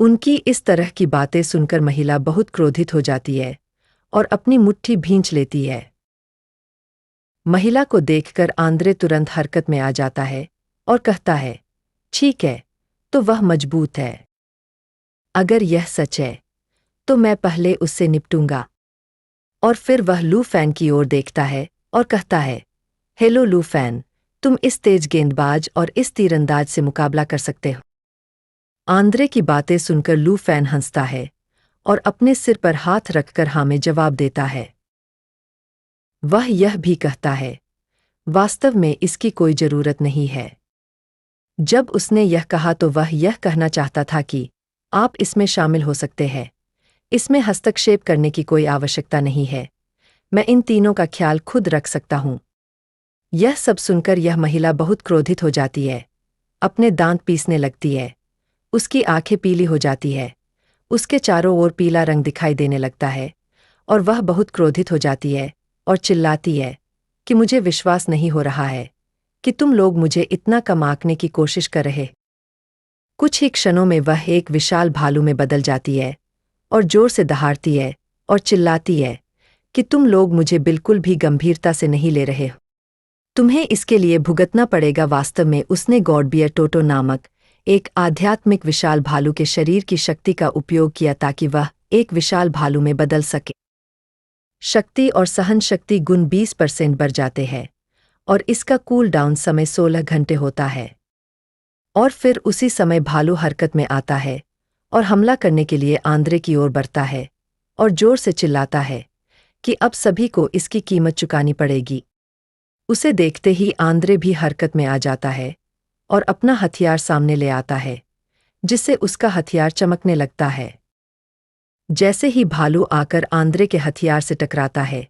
[SPEAKER 1] उनकी इस तरह की बातें सुनकर महिला बहुत क्रोधित हो जाती है और अपनी मुट्ठी भींच लेती है। महिला को देखकर आंद्रे तुरंत हरकत में आ जाता है और कहता है, ठीक है, तो वह मजबूत है। अगर यह सच है तो मैं पहले उससे निपटूंगा। और फिर वह लू फैन की ओर देखता है और कहता है, हेलो लू फैन, तुम इस तेज गेंदबाज और इस तीरंदाज से मुकाबला कर सकते हो। आंद्रे की बातें सुनकर लू फैन हंसता है और अपने सिर पर हाथ रखकर हाँ में जवाब देता है। वह यह भी कहता है, वास्तव में इसकी कोई जरूरत नहीं है। जब उसने यह कहा तो वह यह कहना चाहता था कि आप इसमें शामिल हो सकते हैं, इसमें हस्तक्षेप करने की कोई आवश्यकता नहीं है, मैं इन तीनों का ख्याल खुद रख सकता हूं। यह सब सुनकर यह महिला बहुत क्रोधित हो जाती है, अपने दांत पीसने लगती है, उसकी आंखें पीली हो जाती है, उसके चारों ओर पीला रंग दिखाई देने लगता है और वह बहुत क्रोधित हो जाती है और चिल्लाती है कि मुझे विश्वास नहीं हो रहा है कि तुम लोग मुझे इतना कम आंकने की कोशिश कर रहे। कुछ ही क्षणों में वह एक विशाल भालू में बदल जाती है और जोर से दहाड़ती है और चिल्लाती है कि तुम लोग मुझे बिल्कुल भी गंभीरता से नहीं ले रहे हो, तुम्हें इसके लिए भुगतना पड़ेगा। वास्तव में उसने गॉडबियर टोटो नामक एक आध्यात्मिक विशाल भालू के शरीर की शक्ति का उपयोग किया ताकि वह एक विशाल भालू में बदल सके। शक्ति और सहन शक्ति गुण 20% बढ़ जाते हैं और इसका कूल डाउन समय 16 घंटे होता है। और फिर उसी समय भालू हरकत में आता है और हमला करने के लिए आंद्रे की ओर बढ़ता है और जोर से चिल्लाता है कि अब सभी को इसकी कीमत चुकानी पड़ेगी। उसे देखते ही आंद्रे भी हरकत में आ जाता है और अपना हथियार सामने ले आता है, जिससे उसका हथियार चमकने लगता है। जैसे ही भालू आकर आंद्रे के हथियार से टकराता है,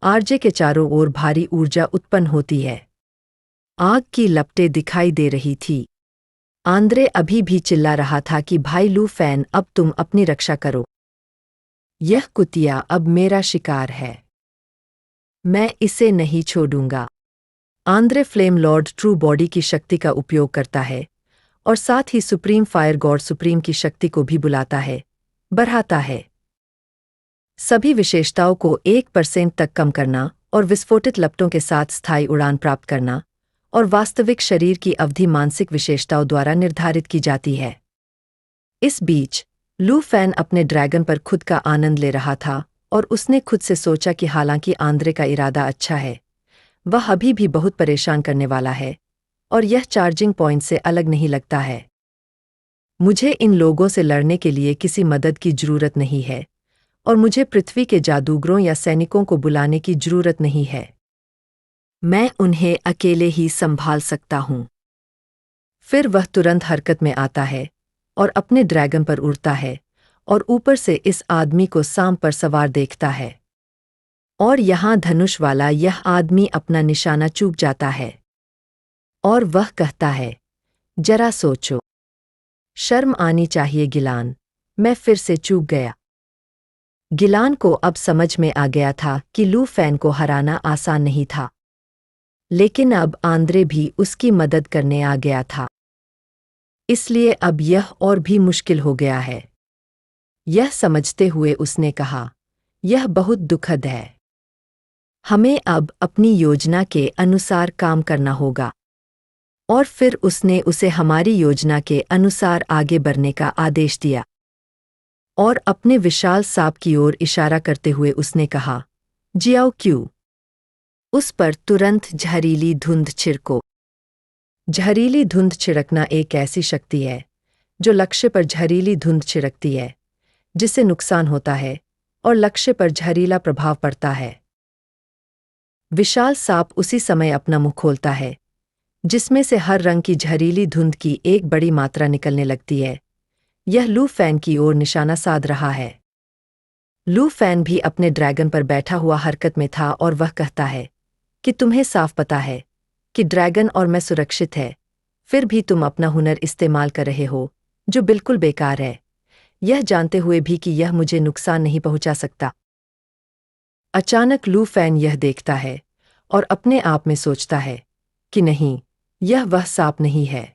[SPEAKER 1] आरजे के चारों ओर भारी ऊर्जा उत्पन्न होती है। आग की लपटें दिखाई दे रही थी। आंद्रे अभी भी चिल्ला रहा था कि भाई लू फैन, अब तुम अपनी रक्षा करो। यह कुतिया अब मेरा शिकार है, मैं इसे नहीं छोड़ूंगा। Andre flame Lord true body की शक्ति का उपयोग करता है और साथ ही सुप्रीम फायर गॉड सुप्रीम की शक्ति को भी बुलाता है, बढ़ाता है। सभी विशेषताओं को 1% तक कम करना और विस्फोटित लपटों के साथ स्थायी उड़ान प्राप्त करना और वास्तविक शरीर की अवधि मानसिक विशेषताओं द्वारा निर्धारित की जाती है। इस बीच लू फैन अपने ड्रैगन पर खुद का आनंद ले रहा था और उसने खुद से सोचा कि हालांकि आंद्रे का इरादा अच्छा है, वह अभी भी बहुत परेशान करने वाला है और यह चार्जिंग पॉइंट से अलग नहीं लगता है। मुझे इन लोगों से लड़ने के लिए किसी मदद की जरूरत नहीं है और मुझे पृथ्वी के जादूगरों या सैनिकों को बुलाने की जरूरत नहीं है, मैं उन्हें अकेले ही संभाल सकता हूं। फिर वह तुरंत हरकत में आता है और अपने ड्रैगन पर उड़ता है और ऊपर से इस आदमी को सांप पर सवार देखता है। और यहाँ धनुष वाला यह आदमी अपना निशाना चूक जाता है और वह कहता है, जरा सोचो, शर्म आनी चाहिए गिलान, मैं फिर से चूक गया। गिलान को अब समझ में आ गया था कि लू फैन को हराना आसान नहीं था, लेकिन अब आंद्रे भी उसकी मदद करने आ गया था, इसलिए अब यह और भी मुश्किल हो गया है। यह समझते हुए उसने कहा, यह बहुत दुखद है, हमें अब अपनी योजना के अनुसार काम करना होगा। और फिर उसने उसे हमारी योजना के अनुसार आगे बढ़ने का आदेश दिया और अपने विशाल सांप की ओर इशारा करते हुए उसने कहा, जियाओ क्यों। उस पर तुरंत जहरीली धुंध छिड़को। जहरीली धुंध छिड़कना एक ऐसी शक्ति है जो लक्ष्य पर जहरीली धुंध छिड़कती है, जिससे नुकसान होता है और लक्ष्य पर जहरीला प्रभाव पड़ता है। विशाल सांप उसी समय अपना मुंह खोलता है, जिसमें से हर रंग की जहरीली धुंध की एक बड़ी मात्रा निकलने लगती है। यह लू फैन की ओर निशाना साध रहा है। लू फैन भी अपने ड्रैगन पर बैठा हुआ हरकत में था और वह कहता है कि तुम्हें साफ पता है कि ड्रैगन और मैं सुरक्षित है, फिर भी तुम अपना हुनर इस्तेमाल कर रहे हो जो बिल्कुल बेकार है, यह जानते हुए भी कि यह मुझे नुकसान नहीं पहुंचा सकता। अचानक लू फैन यह देखता है और अपने आप में सोचता है कि नहीं, यह वह सांप नहीं है।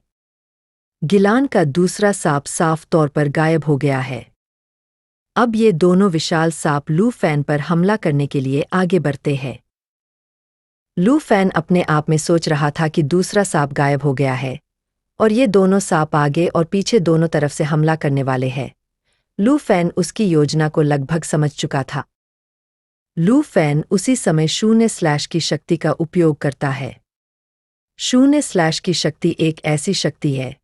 [SPEAKER 1] गिलान का दूसरा सांप साफ तौर पर गायब हो गया है। अब ये दोनों विशाल सांप लू फैन पर हमला करने के लिए आगे बढ़ते हैं। लू फैन अपने आप में सोच रहा था कि दूसरा सांप गायब हो गया है और ये दोनों सांप आगे और पीछे दोनों तरफ से हमला करने वाले हैं। लू फैन उसकी योजना को लगभग समझ चुका था। लू फैन उसी समय शून्य स्लैश की शक्ति का उपयोग करता है। शून्य स्लैश की शक्ति एक ऐसी शक्ति है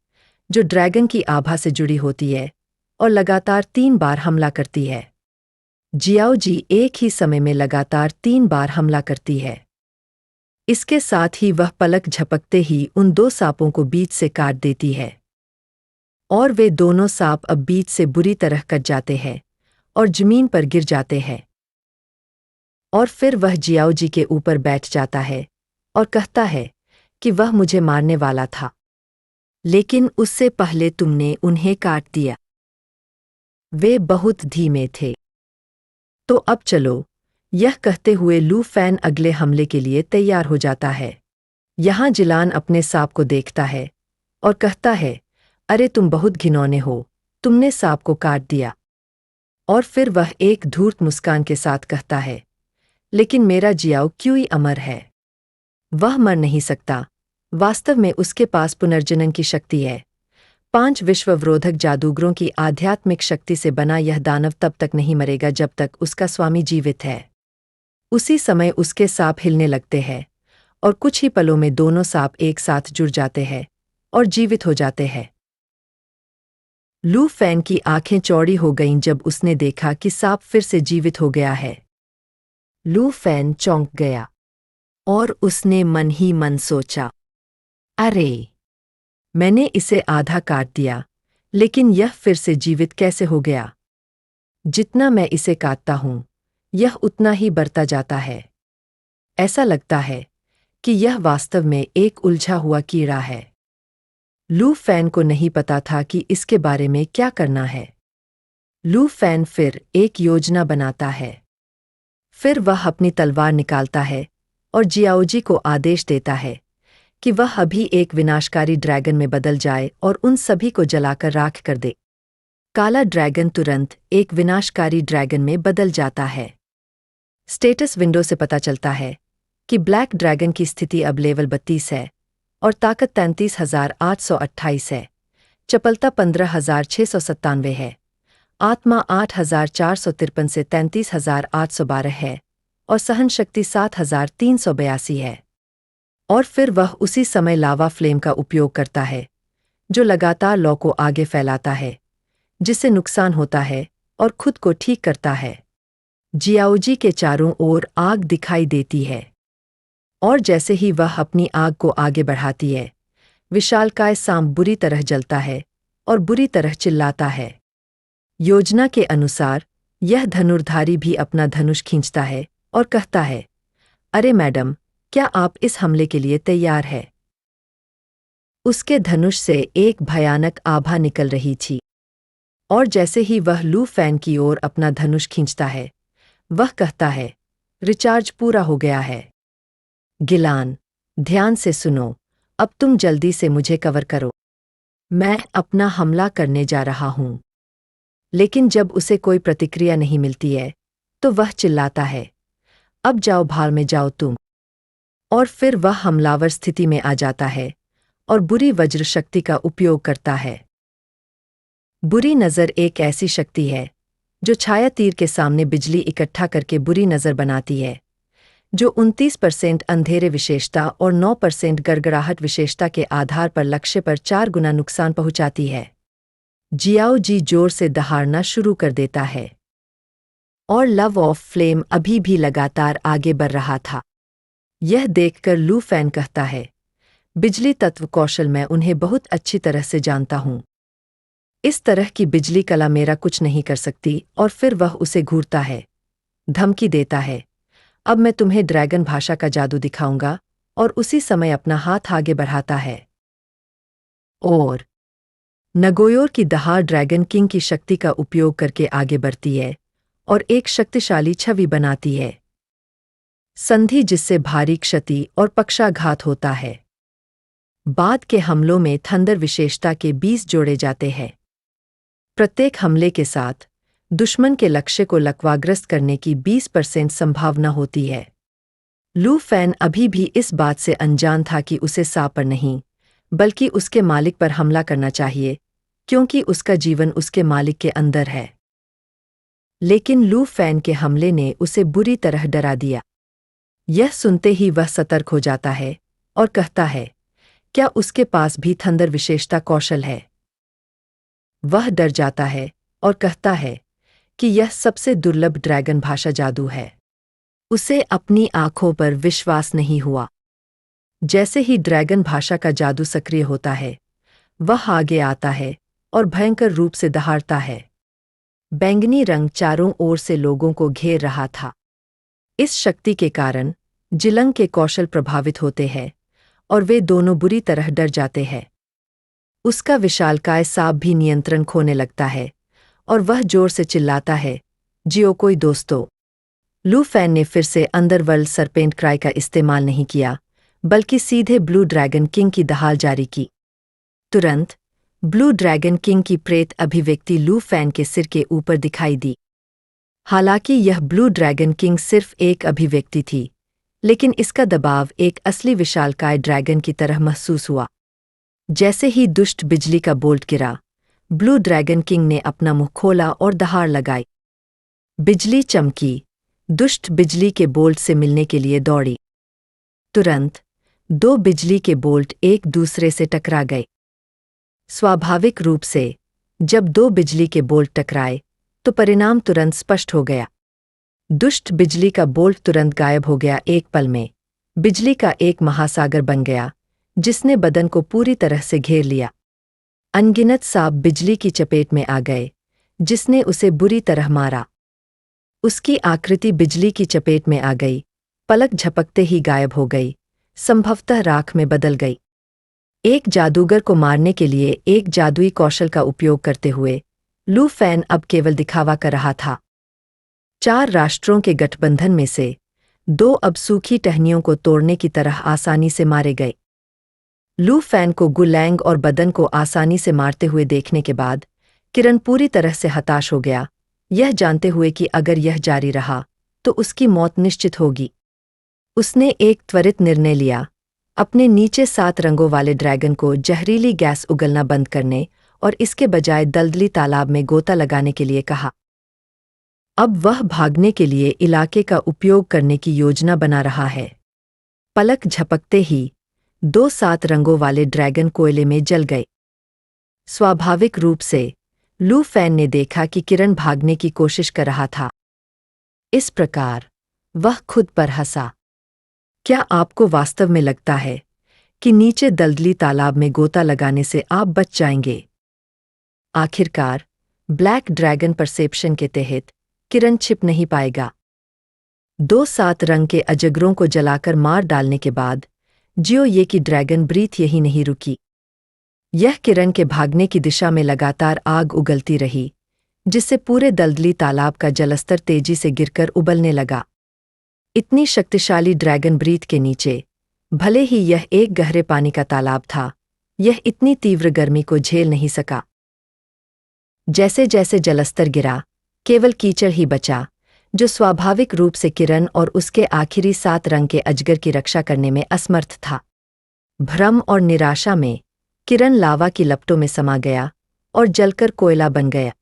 [SPEAKER 1] जो ड्रैगन की आभा से जुड़ी होती है और लगातार 3 बार हमला करती है। जियाओ जी एक ही समय में लगातार 3 बार हमला करती है। इसके साथ ही वह पलक झपकते ही उन 2 सांपों को बीच से काट देती है और वे दोनों सांप अब बीच से बुरी तरह कट जाते हैं और जमीन पर गिर जाते हैं। और फिर वह जियाओ जी के ऊपर बैठ जाता है और कहता है कि वह मुझे मारने वाला था, लेकिन उससे पहले तुमने उन्हें काट दिया। वे बहुत धीमे थे। तो अब चलो, यह कहते हुए लू फैन अगले हमले के लिए तैयार हो जाता है। यहाँ जिलान अपने सांप को देखता है और कहता है, अरे तुम बहुत घिनौने हो, तुमने सांप को काट दिया। और फिर वह एक धूर्त मुस्कान के साथ कहता है, लेकिन मेरा जियाओ क्यों ही अमर है। वह मर नहीं सकता। वास्तव में उसके पास पुनर्जनन की शक्ति है। 5 विश्वविरोधक जादूगरों की आध्यात्मिक शक्ति से बना यह दानव तब तक नहीं मरेगा जब तक उसका स्वामी जीवित है। उसी समय उसके सांप हिलने लगते हैं और कुछ ही पलों में दोनों सांप एक साथ जुड़ जाते हैं और जीवित हो जाते हैं। लू फैन की आंखें चौड़ी हो गईं जब उसने देखा कि सांप फिर से जीवित हो गया है। लू फैन चौंक गया और उसने मन ही मन सोचा, अरे, मैंने इसे आधा काट दिया, लेकिन यह फिर से जीवित कैसे हो गया? जितना मैं इसे काटता हूं, यह उतना ही बढ़ता जाता है। ऐसा लगता है कि यह वास्तव में एक उलझा हुआ कीड़ा है। लू फैन को नहीं पता था कि इसके बारे में क्या करना है। लू फैन फिर एक योजना बनाता है। फिर वह अपनी तलवार निकालता है और जियाओजी को आदेश देता है कि वह अभी एक विनाशकारी ड्रैगन में बदल जाए और उन सभी को जलाकर राख कर दे। काला ड्रैगन तुरंत एक विनाशकारी ड्रैगन में बदल जाता है। स्टेटस विंडो से पता चलता है कि ब्लैक ड्रैगन की स्थिति अब लेवल 32 है और ताकत 33,828 है, चपलता 15,697 है, आत्मा 8,453 से 33,812 है और सहन शक्ति 7,382 है। और फिर वह उसी समय लावा फ्लेम का उपयोग करता है, जो लगातार लौ को आगे फैलाता है, जिससे नुकसान होता है और खुद को ठीक करता है। जियाओजी के चारों ओर आग दिखाई देती है और जैसे ही वह अपनी आग को आगे बढ़ाती है, विशालकाय सांप बुरी तरह जलता है और बुरी तरह चिल्लाता है। योजना के अनुसार यह धनुर्धारी भी अपना धनुष खींचता है और कहता है, अरे मैडम, क्या आप इस हमले के लिए तैयार है? उसके धनुष से एक भयानक आभा निकल रही थी और जैसे ही वह लू फैन की ओर अपना धनुष खींचता है, वह कहता है, रिचार्ज पूरा हो गया है। गिलान, ध्यान से सुनो, अब तुम जल्दी से मुझे कवर करो। मैं अपना हमला करने जा रहा हूं। लेकिन जब उसे कोई प्रतिक्रिया नहीं मिलती है, तो वह चिल्लाता है, अब जाओ भाड़ में जाओ तुम। और फिर वह हमलावर स्थिति में आ जाता है और बुरी वज्र शक्ति का उपयोग करता है। बुरी नज़र एक ऐसी शक्ति है जो छाया तीर के सामने बिजली इकट्ठा करके बुरी नज़र बनाती है, जो 29% अंधेरे विशेषता और 9% गड़गड़ाहट विशेषता के आधार पर लक्ष्य पर 4 गुना नुकसान पहुंचाती है। जियाओ जी जोर से दहाड़ना शुरू कर देता है और लव ऑफ फ्लेम अभी भी लगातार आगे बढ़ रहा था। यह देखकर लू फैन कहता है, बिजली तत्व कौशल मैं उन्हें बहुत अच्छी तरह से जानता हूं। इस तरह की बिजली कला मेरा कुछ नहीं कर सकती। और फिर वह उसे घूरता है, धमकी देता है, अब मैं तुम्हें ड्रैगन भाषा का जादू दिखाऊंगा, और उसी समय अपना हाथ आगे बढ़ाता है और नगोयोर की दहाड़ ड्रैगन किंग की शक्ति का उपयोग करके आगे बढ़ती है और एक शक्तिशाली छवि बनाती है, संधि जिससे भारी क्षति और पक्षाघात होता है। बाद के हमलों में थंडर विशेषता के 20 जोड़े जाते हैं। प्रत्येक हमले के साथ दुश्मन के लक्ष्य को लकवाग्रस्त करने की 20% संभावना होती है। लू फैन अभी भी इस बात से अनजान था कि उसे सा पर नहीं, बल्कि उसके मालिक पर हमला करना चाहिए, क्योंकि उसका जीवन उसके मालिक के अंदर है। लेकिन लू फैन के हमले ने उसे बुरी तरह डरा दिया। यह सुनते ही वह सतर्क हो जाता है और कहता है, क्या उसके पास भी थंडर विशेषता कौशल है? वह डर जाता है और कहता है कि यह सबसे दुर्लभ ड्रैगन भाषा जादू है। उसे अपनी आंखों पर विश्वास नहीं हुआ। जैसे ही ड्रैगन भाषा का जादू सक्रिय होता है, वह आगे आता है और भयंकर रूप से दहाड़ता है। बैंगनी रंग चारों ओर से लोगों को घेर रहा था। इस शक्ति के कारण जिलंग के कौशल प्रभावित होते हैं और वे दोनों बुरी तरह डर जाते हैं। उसका विशालकाय सांप भी नियंत्रण खोने लगता है और वह जोर से चिल्लाता है, जियो कोई दोस्तों। लू फैन ने फिर से अंडरवर्ल्ड सरपेंट क्राई का इस्तेमाल नहीं किया, बल्कि सीधे ब्लू ड्रैगन किंग की दहाड़ जारी की। तुरंत ब्लू ड्रैगन किंग की प्रेत अभिव्यक्ति लू फैन के सिर के ऊपर दिखाई दी। हालांकि यह ब्लू ड्रैगन किंग सिर्फ एक अभिव्यक्ति थी, लेकिन इसका दबाव एक असली विशालकाय ड्रैगन की तरह महसूस हुआ। जैसे ही दुष्ट बिजली का बोल्ट गिरा, ब्लू ड्रैगन किंग ने अपना मुंह खोला और दहाड़ लगाई। बिजली चमकी, दुष्ट बिजली के बोल्ट से मिलने के लिए दौड़ी। तुरंत दो बिजली के बोल्ट एक दूसरे से टकरा गए। स्वाभाविक रूप से जब दो बिजली के बोल्ट टकराए तो परिणाम तुरंत स्पष्ट हो गया। दुष्ट बिजली का बोल्ट तुरंत गायब हो गया। एक पल में बिजली का एक महासागर बन गया, जिसने बदन को पूरी तरह से घेर लिया। अनगिनत सांप बिजली की चपेट में आ गए, जिसने उसे बुरी तरह मारा। उसकी आकृति बिजली की चपेट में आ गई, पलक झपकते ही गायब हो गई, संभवतः राख में बदल गई। एक जादूगर को मारने के लिए एक जादुई कौशल का उपयोग करते हुए लू फैन अब केवल दिखावा कर रहा था। 4 राष्ट्रों के गठबंधन में से 2 अब सूखी टहनियों को तोड़ने की तरह आसानी से मारे गए। लू फैन को गुलैंग और बदन को आसानी से मारते हुए देखने के बाद किरण पूरी तरह से हताश हो गया, यह जानते हुए कि अगर यह जारी रहा तो उसकी मौत निश्चित होगी। उसने एक त्वरित निर्णय लिया, अपने नीचे 7 रंगों वाले ड्रैगन को जहरीली गैस उगलना बंद करने और इसके बजाय दलदली तालाब में गोता लगाने के लिए कहा। अब वह भागने के लिए इलाके का उपयोग करने की योजना बना रहा है। पलक झपकते ही 2 7 रंगों वाले ड्रैगन कोयले में जल गए। स्वाभाविक रूप से लू फैन ने देखा कि किरण भागने की कोशिश कर रहा था। इस प्रकार वह खुद पर हंसा। क्या आपको वास्तव में लगता है कि नीचे दलदली तालाब में गोता लगाने से आप बच जाएंगे? आखिरकार ब्लैक ड्रैगन परसेप्शन के तहत किरण छिप नहीं पाएगा। 2 7 रंग के अजगरों को जलाकर मार डालने के बाद जियो ये की ड्रैगन ब्रीथ यही नहीं रुकी। यह किरण के भागने की दिशा में लगातार आग उगलती रही, जिससे पूरे दलदली तालाब का जलस्तर तेजी से गिरकर उबलने लगा। इतनी शक्तिशाली ड्रैगन ब्रीथ के नीचे, भले ही यह एक गहरे पानी का तालाब था, यह इतनी तीव्र गर्मी को झेल नहीं सका। जैसे जैसे जलस्तर गिरा, केवल कीचड़ ही बचा, जो स्वाभाविक रूप से किरण और उसके आखिरी 7 रंग के अजगर की रक्षा करने में असमर्थ था। भ्रम और निराशा में किरण लावा की लपटों में समा गया और जलकर कोयला बन गया।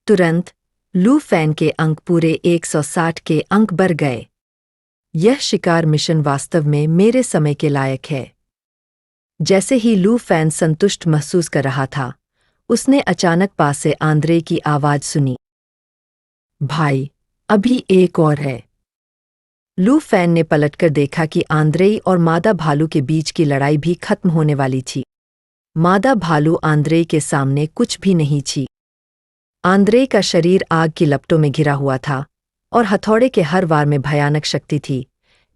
[SPEAKER 1] तुरंत लू फैन के अंक पूरे 160 के अंक बढ़ गए। यह शिकार मिशन वास्तव में मेरे समय के लायक है। जैसे ही लू फैन संतुष्ट महसूस कर रहा था, उसने अचानक पास से आंद्रे की आवाज सुनी। भाई, अभी एक और है। लू फैन ने पलटकर देखा कि आंद्रेई और मादा भालू के बीच की लड़ाई भी खत्म होने वाली थी। मादा भालू आंद्रेई के सामने कुछ भी नहीं थी। आंद्रेई का शरीर आग की लपटों में घिरा हुआ था और हथौड़े के हर वार में भयानक शक्ति थी,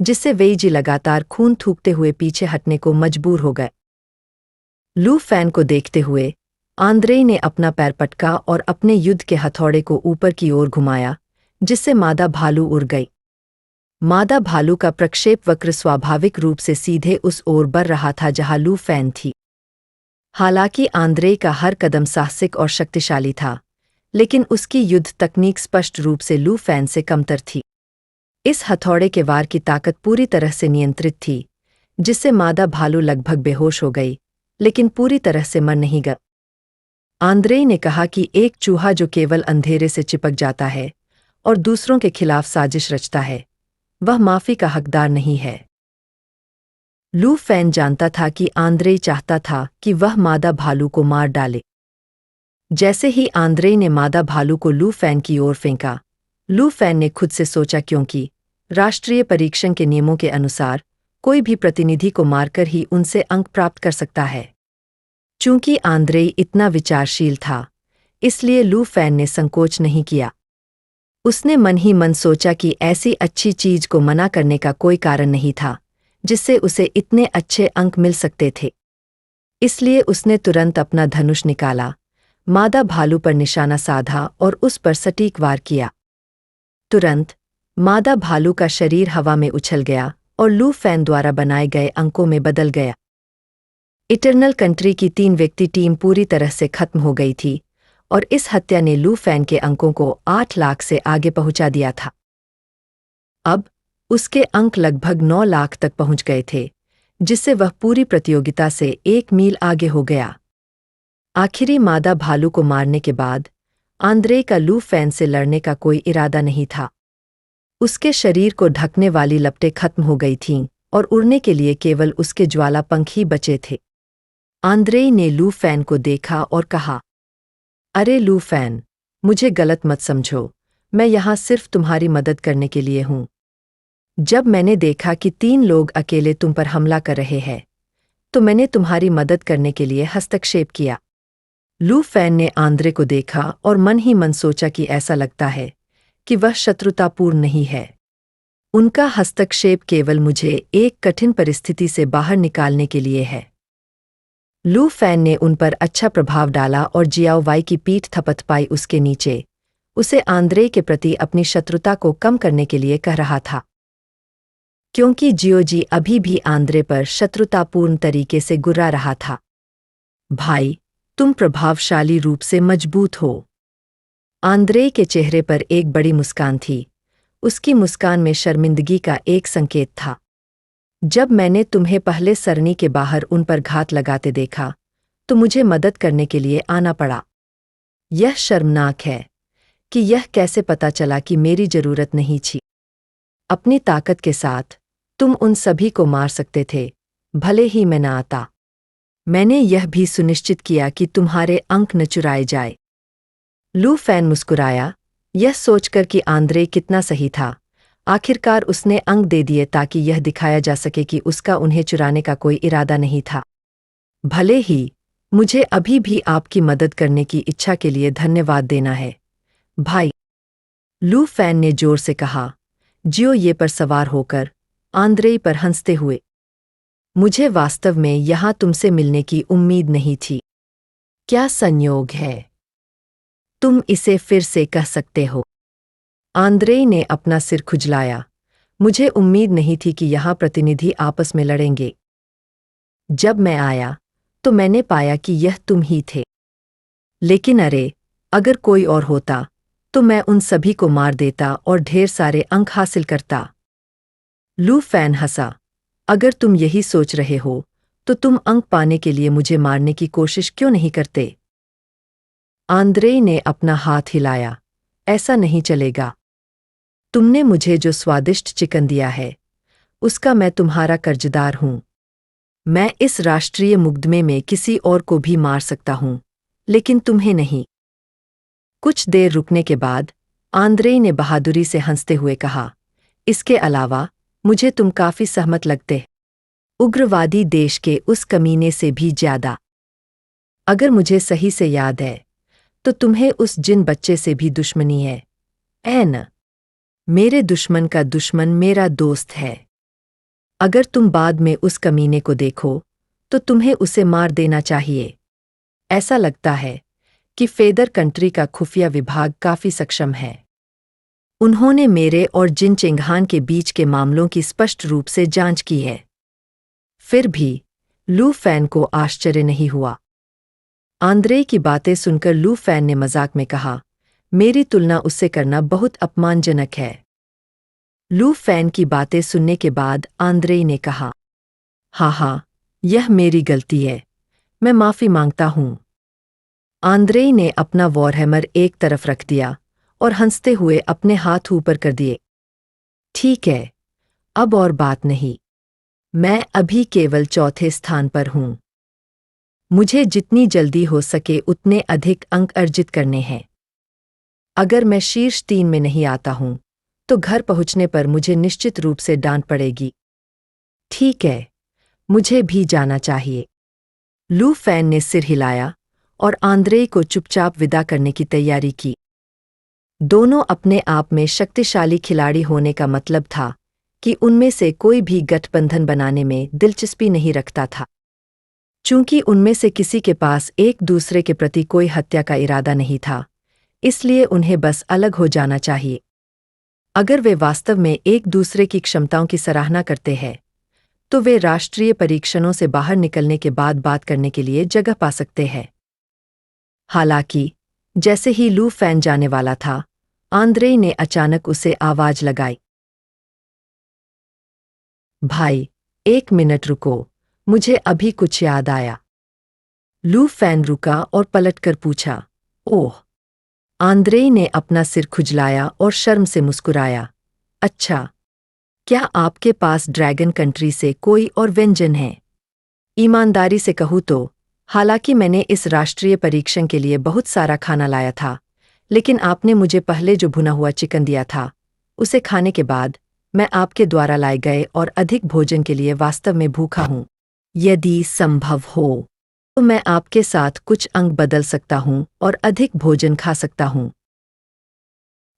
[SPEAKER 1] जिससे वेईजी लगातार खून थूकते हुए पीछे हटने को मजबूर हो गए। लू फैन को देखते हुए आंद्रेई ने अपना पैर पटका और अपने युद्ध के हथौड़े को ऊपर की ओर घुमाया, जिससे मादा भालू उड़ गई। मादा भालू का प्रक्षेप वक्र स्वाभाविक रूप से सीधे उस ओर बढ़ रहा था जहां लू फैन थी। हालांकि आंद्रे का हर कदम साहसिक और शक्तिशाली था, लेकिन उसकी युद्ध तकनीक स्पष्ट रूप से लू फैन से कमतर थी। इस हथौड़े के वार की ताकत पूरी तरह से नियंत्रित थी, जिससे मादा भालू लगभग बेहोश हो गई, लेकिन पूरी तरह से मर नहीं गया। आंद्रे ने कहा कि एक चूहा जो केवल अंधेरे से चिपक जाता है और दूसरों के खिलाफ साजिश रचता है, वह माफी का हकदार नहीं है। लू फैन जानता था कि आंद्रे चाहता था कि वह मादा भालू को मार डाले। जैसे ही आंद्रे ने मादा भालू को लू फैन की ओर फेंका, लू फैन ने खुद से सोचा, क्योंकि राष्ट्रीय परीक्षण के नियमों के अनुसार कोई भी प्रतिनिधि को मारकर ही उनसे अंक प्राप्त कर सकता है। चूंकि आंद्रे इतना विचारशील था, इसलिए लू फैन ने संकोच नहीं किया। उसने मन ही मन सोचा कि ऐसी अच्छी चीज को मना करने का कोई कारण नहीं था जिससे उसे इतने अच्छे अंक मिल सकते थे। इसलिए उसने तुरंत अपना धनुष निकाला, मादा भालू पर निशाना साधा और उस पर सटीक वार किया। तुरंत मादा भालू का शरीर हवा में उछल गया और लू फैन द्वारा बनाए गए अंकों में बदल गया। इटर्नल कंट्री की 3 व्यक्ति टीम पूरी तरह से खत्म हो गई थी और इस हत्या ने लू फैन के अंकों को 8 लाख से आगे पहुंचा दिया था। अब उसके अंक लगभग 9 लाख तक पहुंच गए थे, जिससे वह पूरी प्रतियोगिता से 1 मील आगे हो गया। आखिरी मादा भालू को मारने के बाद आंद्रे का लू फैन से लड़ने का कोई इरादा नहीं था। उसके शरीर को ढकने वाली लपटें खत्म हो गई थीं और उड़ने के लिए केवल उसके ज्वाला पंख ही बचे थे। आंद्रे ने लू फैन को देखा और कहा, अरे लू फैन, मुझे गलत मत समझो, मैं यहाँ सिर्फ तुम्हारी मदद करने के लिए हूँ। जब मैंने देखा कि 3 लोग अकेले तुम पर हमला कर रहे हैं, तो मैंने तुम्हारी मदद करने के लिए हस्तक्षेप किया। लू फैन ने आंद्रे को देखा और मन ही मन सोचा कि ऐसा लगता है कि वह शत्रुतापूर्ण नहीं है। उनका हस्तक्षेप केवल मुझे एक कठिन परिस्थिति से बाहर निकालने के लिए है। लू फैन ने उन पर अच्छा प्रभाव डाला और जियाओ वाई की पीठ थपथपाई उसके नीचे, उसे आंद्रे के प्रति अपनी शत्रुता को कम करने के लिए कह रहा था। क्योंकि जियोजी अभी भी आंद्रे पर शत्रुतापूर्ण तरीके से गुर्रा रहा था। भाई, तुम प्रभावशाली रूप से मजबूत हो। आंद्रे के चेहरे पर एक बड़ी मुस्कान थी। उसकी मुस्कान में शर्मिंदगी का एक संकेत था। जब मैंने तुम्हें पहले सरनी के बाहर उन पर घात लगाते देखा, तो मुझे मदद करने के लिए आना पड़ा। यह शर्मनाक है कि यह कैसे पता चला कि मेरी जरूरत नहीं थी। अपनी ताकत के साथ तुम उन सभी को मार सकते थे, भले ही मैं न आता। मैंने यह भी सुनिश्चित किया कि तुम्हारे अंक न चुराए जाए। लू फैन मुस्कुराया, यह सोचकर कि आंद्रे कितना सही था। आखिरकार उसने अंक दे दिए ताकि यह दिखाया जा सके कि उसका उन्हें चुराने का कोई इरादा नहीं था। भले ही मुझे अभी भी आपकी मदद करने की इच्छा के लिए धन्यवाद देना है, भाई, लू फैन ने जोर से कहा, जियो ये पर सवार होकर आंद्रे पर हंसते हुए। मुझे वास्तव में यहाँ तुमसे मिलने की उम्मीद नहीं थी। क्या संयोग है? तुम इसे फिर से कह सकते हो। आंद्रे ने अपना सिर खुजलाया। मुझे उम्मीद नहीं थी कि यहाँ प्रतिनिधि आपस में लड़ेंगे। जब मैं आया तो मैंने पाया कि यह तुम ही थे। लेकिन अरे, अगर कोई और होता तो मैं उन सभी को मार देता और ढेर सारे अंक हासिल करता। लू फैन हंसा। अगर तुम यही सोच रहे हो तो तुम अंक पाने के लिए मुझे मारने की कोशिश क्यों नहीं करते? आंद्रे ने अपना हाथ हिलाया। ऐसा नहीं चलेगा। तुमने मुझे जो स्वादिष्ट चिकन दिया है, उसका मैं तुम्हारा कर्जदार हूं। मैं इस राष्ट्रीय मुकदमे में किसी और को भी मार सकता हूं, लेकिन तुम्हें नहीं। कुछ देर रुकने के बाद आंद्रे ने बहादुरी से हंसते हुए कहा, इसके अलावा मुझे तुम काफी सहमत लगते। उग्रवादी देश के उस कमीने से भी ज्यादा। अगर मुझे सही से याद है तो तुम्हें उस जिन बच्चे से भी दुश्मनी है, न? मेरे दुश्मन का दुश्मन मेरा दोस्त है। अगर तुम बाद में उस कमीने को देखो तो तुम्हें उसे मार देना चाहिए। ऐसा लगता है कि फेदर कंट्री का खुफिया विभाग काफी सक्षम है। उन्होंने मेरे और जिन चिंगहान के बीच के मामलों की स्पष्ट रूप से जांच की है। फिर भी लू फैन को आश्चर्य नहीं हुआ। आंद्रे की बातें सुनकर लू फैन ने मजाक में कहा, मेरी तुलना उससे करना बहुत अपमानजनक है। लू फैन की बातें सुनने के बाद आंद्रे ने कहा, हाँ, यह मेरी गलती है, मैं माफी मांगता हूं। आंद्रे ने अपना वॉरहैमर एक तरफ रख दिया और हंसते हुए अपने हाथ ऊपर कर दिए। ठीक है, अब और बात नहीं। मैं अभी केवल चौथे स्थान पर हूं। मुझे जितनी जल्दी हो सके उतने अधिक अंक अर्जित करने हैं। अगर मैं शीर्ष 3 में नहीं आता हूं तो घर पहुंचने पर मुझे निश्चित रूप से डांट पड़ेगी। ठीक है, मुझे भी जाना चाहिए। लू फैन ने सिर हिलाया और आंद्रे को चुपचाप विदा करने की तैयारी की। दोनों अपने आप में शक्तिशाली खिलाड़ी होने का मतलब था कि उनमें से कोई भी गठबंधन बनाने में दिलचस्पी नहीं रखता था। चूंकि उनमें से किसी के पास एक दूसरे के प्रति कोई हत्या का इरादा नहीं था, इसलिए उन्हें बस अलग हो जाना चाहिए। अगर वे वास्तव में एक दूसरे की क्षमताओं की सराहना करते हैं, तो वे राष्ट्रीय परीक्षणों से बाहर निकलने के बाद बात करने के लिए जगह पा सकते हैं। हालांकि जैसे ही लू फैन जाने वाला था, आंद्रे ने अचानक उसे आवाज लगाई, भाई, 1 मिनट रुको, मुझे अभी कुछ याद आया। लू फैन रुका और पलटकर पूछा, ओह। आंद्रे ने अपना सिर खुजलाया और शर्म से मुस्कुराया, अच्छा, क्या आपके पास ड्रैगन कंट्री से कोई और व्यंजन है? ईमानदारी से कहूँ तो, हालांकि मैंने इस राष्ट्रीय परीक्षण के लिए बहुत सारा खाना लाया था, लेकिन आपने मुझे पहले जो भुना हुआ चिकन दिया था, उसे खाने के बाद मैं आपके द्वारा लाए गए और अधिक भोजन के लिए वास्तव में भूखा हूँ। यदि संभव हो तो मैं आपके साथ कुछ अंक बदल सकता हूँ और अधिक भोजन खा सकता हूँ।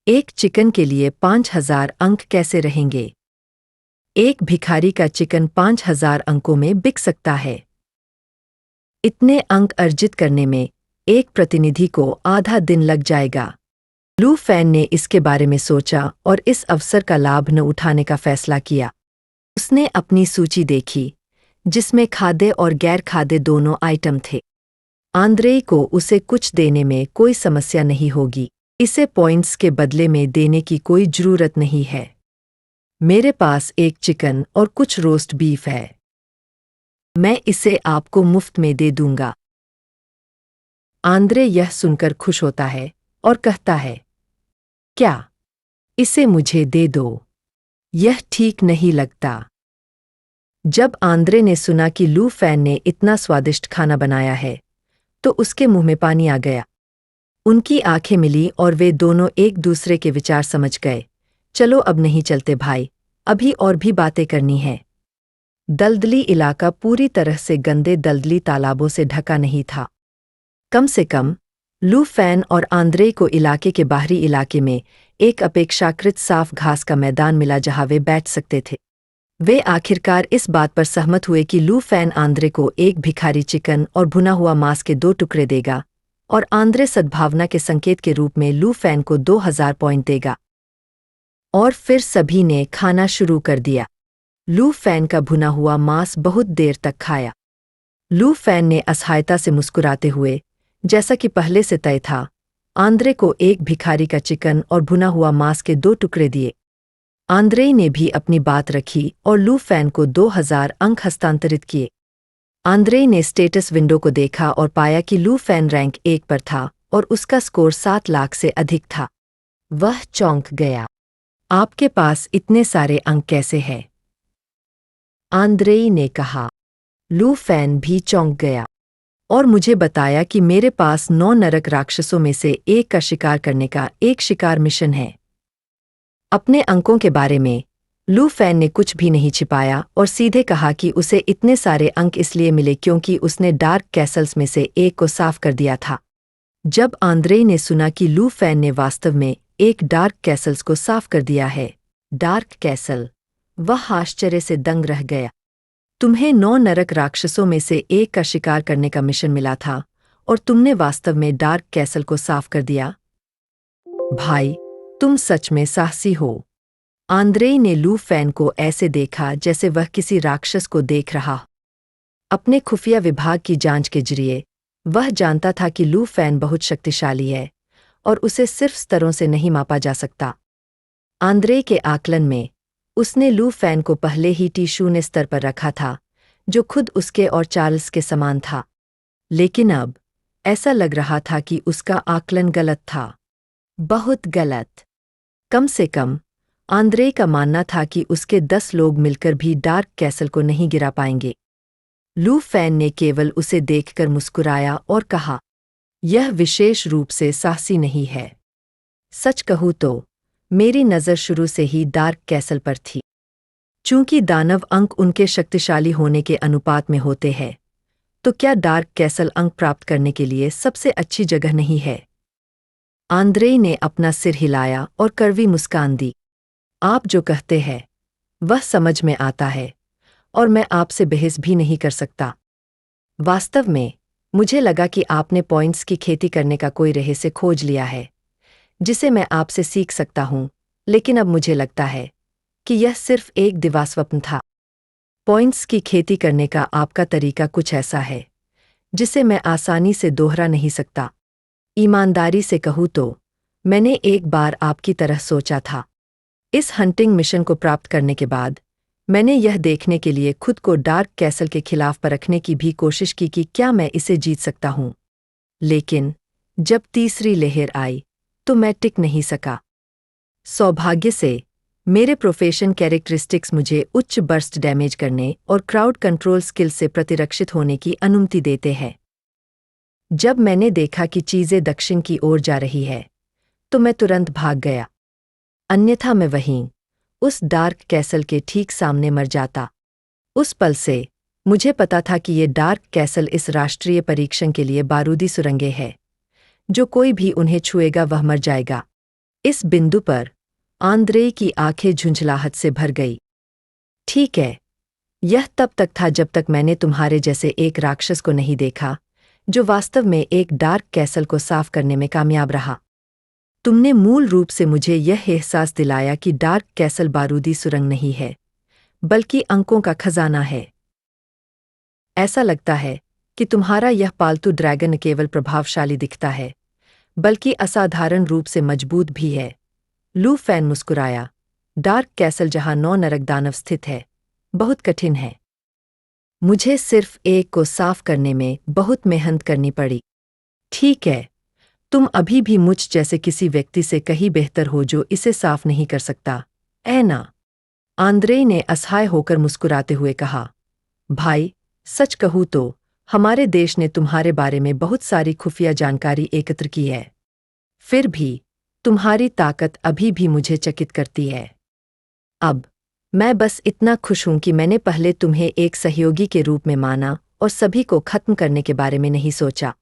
[SPEAKER 1] एक चिकन के लिए 5000 अंक कैसे रहेंगे? एक भिखारी का चिकन 5000 अंकों में बिक सकता है। इतने अंक अर्जित करने में एक प्रतिनिधि को आधा दिन लग जाएगा। लू फैन ने इसके बारे में सोचा और इस अवसर का लाभ न उठाने का फैसला किया। उसने अपनी सूची देखी, जिसमें खाद्य और गैर खाद्य दोनों आइटम थे। आंद्रे को उसे कुछ देने में कोई समस्या नहीं होगी। इसे पॉइंट्स के बदले में देने की कोई जरूरत नहीं है। मेरे पास एक चिकन और कुछ रोस्ट बीफ है। मैं इसे आपको मुफ्त में दे दूंगा। आंद्रे यह सुनकर खुश होता है और कहता है, क्या? इसे मुझे दे दो। यह ठीक नहीं लगता। जब आंद्रे ने सुना कि लू फैन ने इतना स्वादिष्ट खाना बनाया है, तो उसके मुंह में पानी आ गया। उनकी आंखें मिली और वे दोनों एक दूसरे के विचार समझ गए। चलो अब नहीं चलते भाई, अभी और भी बातें करनी है। दलदली इलाका पूरी तरह से गंदे दलदली तालाबों से ढका नहीं था। कम से कम लू फैन और आंद्रे को इलाके के बाहरी इलाके में एक अपेक्षाकृत साफ घास का मैदान मिला जहां वे बैठ सकते थे। वे आखिरकार इस बात पर सहमत हुए कि लू फैन आंद्रे को एक भिखारी चिकन और भुना हुआ मांस के 2 टुकड़े देगा और आंद्रे सद्भावना के संकेत के रूप में लू फैन को 2000 पॉइंट देगा। और फिर सभी ने खाना शुरू कर दिया। लू फैन का भुना हुआ मांस बहुत देर तक खाया। लू फैन ने असहायता से मुस्कुराते हुए, जैसा कि पहले से तय था, आंद्रे को एक भिखारी का चिकन और भुना हुआ मांस के 2 टुकड़े दिए। आंद्रे ने भी अपनी बात रखी और लू फैन को 2000 अंक हस्तांतरित किए। आंद्रे ने स्टेटस विंडो को देखा और पाया कि लू फैन रैंक 1 पर था और उसका स्कोर 7 लाख से अधिक था। वह चौंक गया। आपके पास इतने सारे अंक कैसे हैं? आंद्रे ने कहा। लू फैन भी चौंक गया और मुझे बताया कि मेरे पास 9 नरक राक्षसों में से एक का शिकार करने का एक शिकार मिशन है। अपने अंकों के बारे में लू फैन ने कुछ भी नहीं छिपाया और सीधे कहा कि उसे इतने सारे अंक इसलिए मिले क्योंकि उसने डार्क कैसल्स में से एक को साफ कर दिया था। जब आंद्रे ने सुना कि लू फैन ने वास्तव में एक डार्क कैसल्स को साफ कर दिया है, डार्क कैसल, वह आश्चर्य से दंग रह गया। तुम्हें 9 नरक राक्षसों में से एक का शिकार करने का मिशन मिला था और तुमने वास्तव में डार्क कैसल को साफ कर दिया? भाई, तुम सच में साहसी हो। आंद्रेई ने लू फैन को ऐसे देखा जैसे वह किसी राक्षस को देख रहा। अपने खुफिया विभाग की जांच के जरिए वह जानता था कि लू फैन बहुत शक्तिशाली है और उसे सिर्फ स्तरों से नहीं मापा जा सकता। आंद्रे के आकलन में उसने लू फैन को पहले ही T0 स्तर पर रखा था, जो खुद उसके और चार्ल्स के समान था। लेकिन अब ऐसा लग रहा था कि उसका आकलन गलत था, बहुत गलत। कम से कम आंद्रे का मानना था कि उसके 10 लोग मिलकर भी डार्क कैसल को नहीं गिरा पाएंगे। लू फैन ने केवल उसे देखकर मुस्कुराया और कहा, यह विशेष रूप से साहसी नहीं है। सच कहूँ तो मेरी नज़र शुरू से ही डार्क कैसल पर थी। चूंकि दानव अंक उनके शक्तिशाली होने के अनुपात में होते हैं, तो क्या डार्क कैसल अंक प्राप्त करने के लिए सबसे अच्छी जगह नहीं है? आंद्रे ने अपना सिर हिलाया और कड़वी मुस्कान दी। आप जो कहते हैं वह समझ में आता है और मैं आपसे बहस भी नहीं कर सकता। वास्तव में मुझे लगा कि आपने पॉइंट्स की खेती करने का कोई रहस्य खोज लिया है जिसे मैं आपसे सीख सकता हूं, लेकिन अब मुझे लगता है कि यह सिर्फ एक दिवास्वप्न था। पॉइंट्स की खेती करने का आपका तरीका कुछ ऐसा है जिसे मैं आसानी से दोहरा नहीं सकता। ईमानदारी से कहूँ तो मैंने एक बार आपकी तरह सोचा था। इस हंटिंग मिशन को प्राप्त करने के बाद मैंने यह देखने के लिए खुद को डार्क कैसल के खिलाफ परखने की भी कोशिश की कि क्या मैं इसे जीत सकता हूँ। लेकिन जब तीसरी लहर आई तो मैं टिक नहीं सका। सौभाग्य से मेरे प्रोफेशन कैरेक्टरिस्टिक्स मुझे उच्च बर्स्ट डैमेज करने और क्राउड कंट्रोल स्किल से प्रतिरक्षित होने की अनुमति देते हैं। जब मैंने देखा कि चीज़ें दक्षिण की ओर जा रही है तो मैं तुरंत भाग गया, अन्यथा मैं वहीं उस डार्क कैसल के ठीक सामने मर जाता। उस पल से मुझे पता था कि ये डार्क कैसल इस राष्ट्रीय परीक्षण के लिए बारूदी सुरंगें हैं। जो कोई भी उन्हें छुएगा वह मर जाएगा। इस बिंदु पर आंद्रे की आंखें झुंझलाहट से भर गई। ठीक है, यह तब तक था जब तक मैंने तुम्हारे जैसे एक राक्षस को नहीं देखा जो वास्तव में एक डार्क कैसल को साफ करने में कामयाब रहा। तुमने मूल रूप से मुझे यह एहसास दिलाया कि डार्क कैसल बारूदी सुरंग नहीं है, बल्कि अंकों का खजाना है। ऐसा लगता है कि तुम्हारा यह पालतू ड्रैगन न केवल प्रभावशाली दिखता है, बल्कि असाधारण रूप से मजबूत भी है। लू फैन मुस्कुराया। डार्क कैसल जहां 9 नरक दानव स्थित है, बहुत कठिन है। मुझे सिर्फ एक को साफ करने में बहुत मेहनत करनी पड़ी। ठीक है, तुम अभी भी मुझ जैसे किसी व्यक्ति से कहीं बेहतर हो जो इसे साफ नहीं कर सकता, ऐ ना? आंद्रे ने असहाय होकर मुस्कुराते हुए कहा, भाई, सच कहूँ तो हमारे देश ने तुम्हारे बारे में बहुत सारी खुफिया जानकारी एकत्र की है। फिर भी तुम्हारी ताकत अभी भी मुझे चकित करती है। अब मैं बस इतना खुश हूं कि मैंने पहले तुम्हें एक सहयोगी के रूप में माना और सभी को खत्म करने के बारे में नहीं सोचा।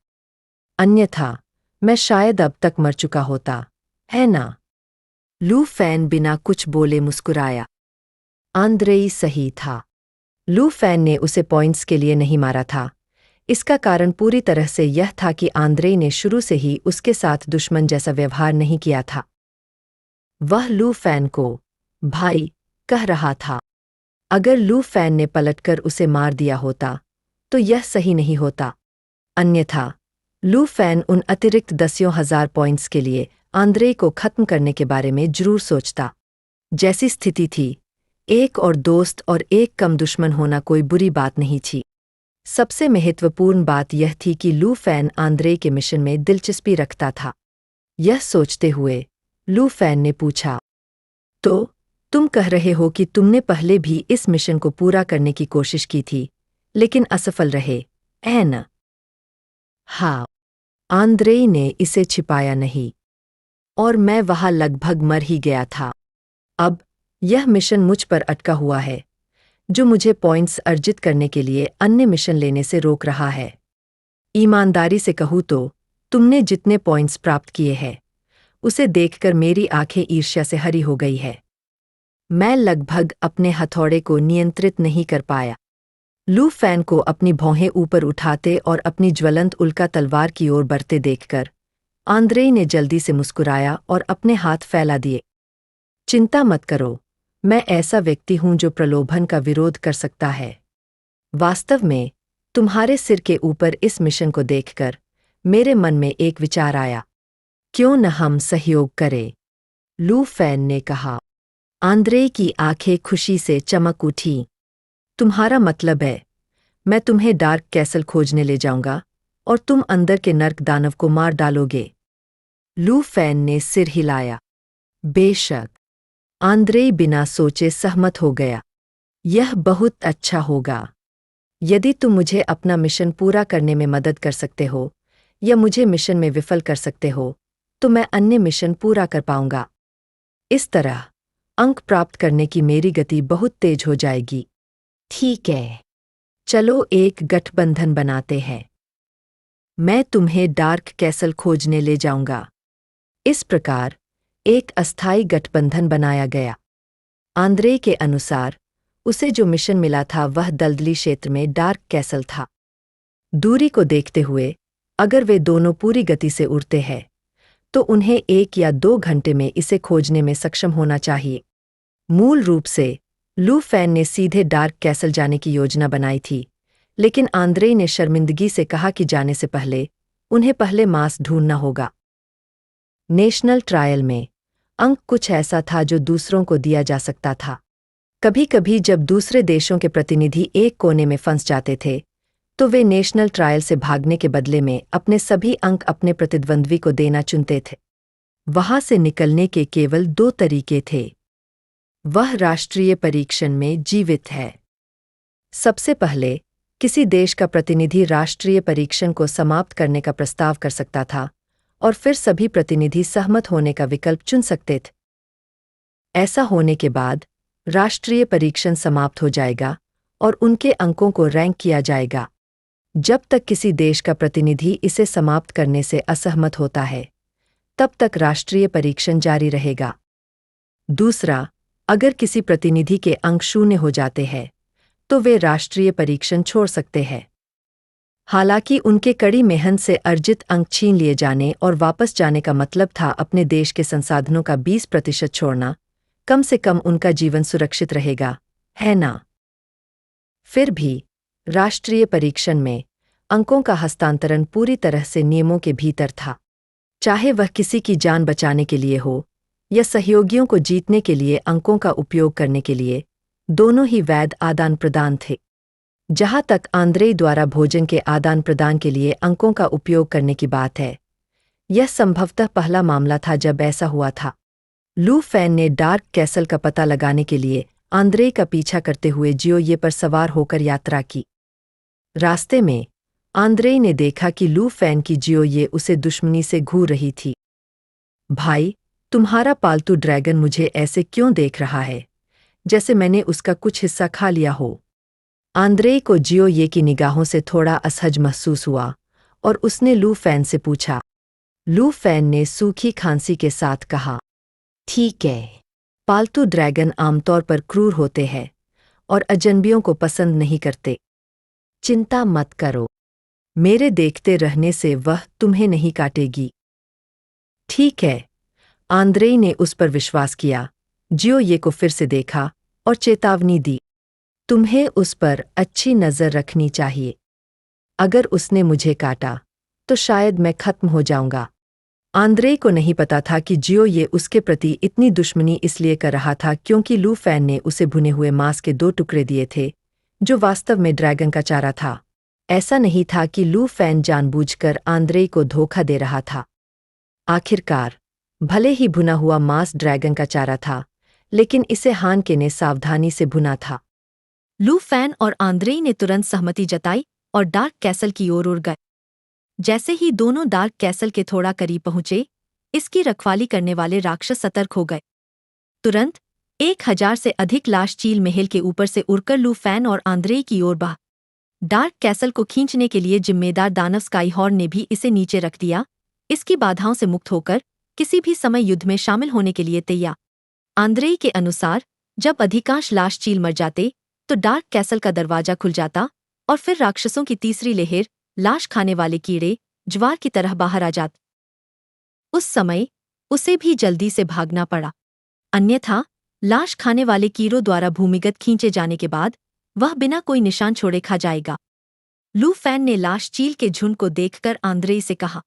[SPEAKER 1] अन्यथा मैं शायद अब तक मर चुका होता, है ना? लू फैन बिना कुछ बोले मुस्कुराया। आंद्रेई सही था। लू फैन ने उसे पॉइंट्स के लिए नहीं मारा था। इसका कारण पूरी तरह से यह था कि आंद्रे ने शुरू से ही उसके साथ दुश्मन जैसा व्यवहार नहीं किया था। वह लू फैन को भाई कह रहा था। अगर लू फैन ने पलटकर उसे मार दिया होता तो यह सही नहीं होता। अन्यथा लू फैन उन अतिरिक्त 10,000 पॉइंट्स के लिए आंद्रे को खत्म करने के बारे में जरूर सोचता। जैसी स्थिति थी, एक और दोस्त और एक कम दुश्मन होना कोई बुरी बात नहीं थी। सबसे महत्वपूर्ण बात यह थी कि लू फैन आंद्रे के मिशन में दिलचस्पी रखता था। यह सोचते हुए लू फैन ने पूछा, तो तुम कह रहे हो कि तुमने पहले भी इस मिशन को पूरा करने की कोशिश की थी, लेकिन असफल रहे, है ना? हाँ, आंद्रे ने इसे छिपाया नहीं। और मैं वहां लगभग मर ही गया था। अब यह मिशन मुझ पर अटका हुआ है, जो मुझे पॉइंट्स अर्जित करने के लिए अन्य मिशन लेने से रोक रहा है। ईमानदारी से कहूँ तो तुमने जितने पॉइंट्स प्राप्त किए हैं, उसे देखकर मेरी आंखें ईर्ष्या से हरी हो गई है। मैं लगभग अपने हथौड़े को नियंत्रित नहीं कर पाया। लू फैन को अपनी भौहें ऊपर उठाते और अपनी ज्वलंत उल्का तलवार की ओर बढ़ते देखकर आंद्रेई ने जल्दी से मुस्कुराया और अपने हाथ फैला दिए। चिंता मत करो, मैं ऐसा व्यक्ति हूं जो प्रलोभन का विरोध कर सकता है। वास्तव में तुम्हारे सिर के ऊपर इस मिशन को देखकर मेरे मन में एक विचार आया, क्यों न हम सहयोग करें? लू फैन ने कहा। आंद्रेई की आंखें खुशी से चमक उठीं। तुम्हारा मतलब है, मैं तुम्हें डार्क कैसल खोजने ले जाऊंगा और तुम अंदर के नर्क दानव को मार डालोगे? लू फैन ने सिर हिलाया। बेशक। आंद्रेई बिना सोचे सहमत हो गया। यह बहुत अच्छा होगा। यदि तुम मुझे अपना मिशन पूरा करने में मदद कर सकते हो या मुझे मिशन में विफल कर सकते हो, तो मैं अन्य मिशन पूरा कर पाऊंगा। इस तरह अंक प्राप्त करने की मेरी गति बहुत तेज हो जाएगी। ठीक है, चलो एक गठबंधन बनाते हैं। मैं तुम्हें डार्क कैसल खोजने ले जाऊंगा। इस प्रकार एक अस्थायी गठबंधन बनाया गया। आंद्रे के अनुसार उसे जो मिशन मिला था वह दलदली क्षेत्र में डार्क कैसल था। दूरी को देखते हुए अगर वे दोनों पूरी गति से उड़ते हैं तो उन्हें 1 या 2 घंटे में इसे खोजने में सक्षम होना चाहिए। मूल रूप से लू फैन ने सीधे डार्क कैसल जाने की योजना बनाई थी, लेकिन आंद्रे ने शर्मिंदगी से कहा कि जाने से पहले उन्हें पहले मांस ढूंढना होगा। नेशनल ट्रायल में अंक कुछ ऐसा था जो दूसरों को दिया जा सकता था। कभी-कभी जब दूसरे देशों के प्रतिनिधि एक कोने में फंस जाते थे, तो वे नेशनल ट्रायल से भागने के बदले में अपने सभी अंक अपने प्रतिद्वंद्वी को देना चुनते थे। वहां से निकलने के केवल 2 तरीके थे। वह राष्ट्रीय परीक्षण में जीवित है। सबसे पहले किसी देश का प्रतिनिधि राष्ट्रीय परीक्षण को समाप्त करने का प्रस्ताव कर सकता था और फिर सभी प्रतिनिधि सहमत होने का विकल्प चुन सकते थे। ऐसा होने के बाद राष्ट्रीय परीक्षण समाप्त हो जाएगा और उनके अंकों को रैंक किया जाएगा। जब तक किसी देश का प्रतिनिधि इसे समाप्त करने से असहमत होता है, तब तक राष्ट्रीय परीक्षण जारी रहेगा। दूसरा, अगर किसी प्रतिनिधि के अंक 0 हो जाते हैं, तो वे राष्ट्रीय परीक्षण छोड़ सकते हैं। हालांकि उनके कड़ी मेहनत से अर्जित अंक छीन लिए जाने और वापस जाने का मतलब था अपने देश के संसाधनों का 20% छोड़ना। कम से कम उनका जीवन सुरक्षित रहेगा, है ना? फिर भी राष्ट्रीय परीक्षण में अंकों का हस्तांतरण पूरी तरह से नियमों के भीतर था। चाहे वह किसी की जान बचाने के लिए हो या सहयोगियों को जीतने के लिए अंकों का उपयोग करने के लिए, दोनों ही वैध आदान प्रदान थे। जहां तक आंद्रे द्वारा भोजन के आदान प्रदान के लिए अंकों का उपयोग करने की बात है, यह संभवतः पहला मामला था जब ऐसा हुआ था। लू फैन ने डार्क कैसल का पता लगाने के लिए आंद्रे का पीछा करते हुए जियोये पर सवार होकर यात्रा की। रास्ते में आंद्रे ने देखा कि लू फैन की जियोये उसे दुश्मनी से घूर रही थी। भाई, तुम्हारा पालतू ड्रैगन मुझे ऐसे क्यों देख रहा है, जैसे मैंने उसका कुछ हिस्सा खा लिया हो? आंद्रे को जियोये की निगाहों से थोड़ा असहज महसूस हुआ और उसने लू फैन से पूछा। लू फैन ने सूखी खांसी के साथ कहा, ठीक है, पालतू ड्रैगन आमतौर पर क्रूर होते हैं और अजनबियों को पसंद नहीं करते। चिंता मत करो, मेरे देखते रहने से वह तुम्हें नहीं काटेगी। ठीक है, आंद्रे ने उस पर विश्वास किया। जियोये को फिर से देखा और चेतावनी दी, तुम्हें उस पर अच्छी नज़र रखनी चाहिए। अगर उसने मुझे काटा तो शायद मैं खत्म हो जाऊंगा। आंद्रे को नहीं पता था कि जियोये उसके प्रति इतनी दुश्मनी इसलिए कर रहा था क्योंकि लू फैन ने उसे भुने हुए मांस के 2 टुकड़े दिए थे, जो वास्तव में ड्रैगन का चारा था। ऐसा नहीं था कि लू फैन जानबूझकर आंद्रे को धोखा दे रहा था। आखिरकार, भले ही भुना हुआ मांस ड्रैगन का चारा था, लेकिन इसे हानके ने सावधानी से भुना था।
[SPEAKER 2] लू फैन और आंद्रे ने तुरंत सहमति जताई और डार्क कैसल की ओर उड़ गए। जैसे ही दोनों डार्क कैसल के थोड़ा करीब पहुंचे, इसकी रखवाली करने वाले राक्षस सतर्क हो गए। तुरंत 1000 से अधिक लाश चील महल के ऊपर से उड़कर लू फैन और आंद्रे की ओर बहा। डार्क कैसल को खींचने के लिए जिम्मेदार दानव स्काईहॉर्न ने भी इसे नीचे रख दिया, इसकी बाधाओं से मुक्त होकर किसी भी समय युद्ध में शामिल होने के लिए तैयार। आंद्रे के अनुसार जब अधिकांश लाश चील मर जाते तो डार्क कैसल का दरवाजा खुल जाता और फिर राक्षसों की तीसरी लहर, लाश खाने वाले कीड़े, ज्वार की तरह बाहर आ जाती। उस समय उसे भी जल्दी से भागना पड़ा, अन्यथा लाश खाने वाले कीड़ों द्वारा भूमिगत खींचे जाने के बाद वह बिना कोई निशान छोड़े खा जाएगा। लू फैन ने लाश चील के झुंड को देखकर आंद्रेई से कहा,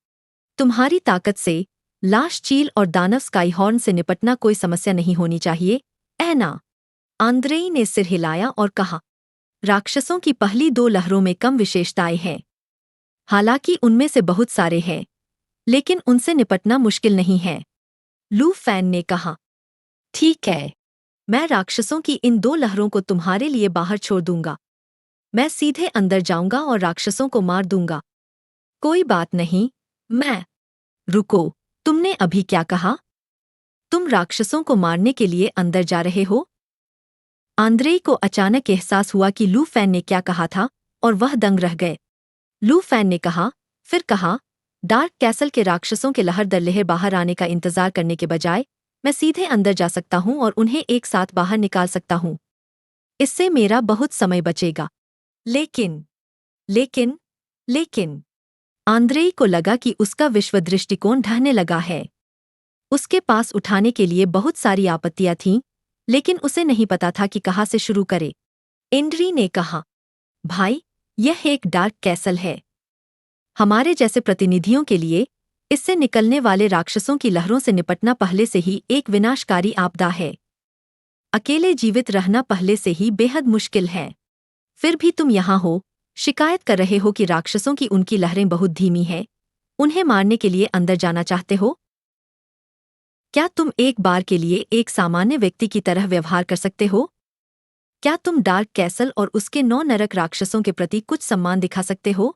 [SPEAKER 2] तुम्हारी ताकत से लाश चील और दानव स्काईहॉर्न से निपटना कोई समस्या नहीं होनी चाहिए, है ना? आंद्रेई ने सिर हिलाया और कहा, राक्षसों की पहली 2 लहरों में कम विशेषताएं हैं। हालांकि उनमें से बहुत सारे हैं, लेकिन उनसे निपटना मुश्किल नहीं है। लू फैन ने कहा, ठीक है, मैं राक्षसों की इन 2 लहरों को तुम्हारे लिए बाहर छोड़ दूंगा। मैं सीधे अंदर जाऊंगा और राक्षसों को मार दूंगा। कोई बात नहीं, मैं... रुको, तुमने अभी क्या कहा? तुम राक्षसों को मारने के लिए अंदर जा रहे हो? आंद्रेई को अचानक एहसास हुआ कि लू फैन ने क्या कहा था और वह दंग रह गए। लू फैन ने फिर कहा, डार्क कैसल के राक्षसों के लहर दर लहर बाहर आने का इंतजार करने के बजाय मैं सीधे अंदर जा सकता हूं और उन्हें एक साथ बाहर निकाल सकता हूं। इससे मेरा बहुत समय बचेगा। लेकिन लेकिन लेकिन आंद्रेई को लगा कि उसका विश्व दृष्टिकोण ढहने लगा है। उसके पास उठाने के लिए बहुत सारी आपत्तियां थीं, लेकिन उसे नहीं पता था कि कहाँ से शुरू करे। एंड्री ने कहा, भाई, यह एक डार्क कैसल है। हमारे जैसे प्रतिनिधियों के लिए इससे निकलने वाले राक्षसों की लहरों से निपटना पहले से ही एक विनाशकारी आपदा है। अकेले जीवित रहना पहले से ही बेहद मुश्किल है। फिर भी तुम यहाँ हो, शिकायत कर रहे हो कि राक्षसों की उनकी लहरें बहुत धीमी हैं। उन्हें मारने के लिए अंदर जाना चाहते हो? क्या तुम एक बार के लिए एक सामान्य व्यक्ति की तरह व्यवहार कर सकते हो? क्या तुम डार्क कैसल और उसके 9 नरक राक्षसों के प्रति कुछ सम्मान दिखा सकते हो?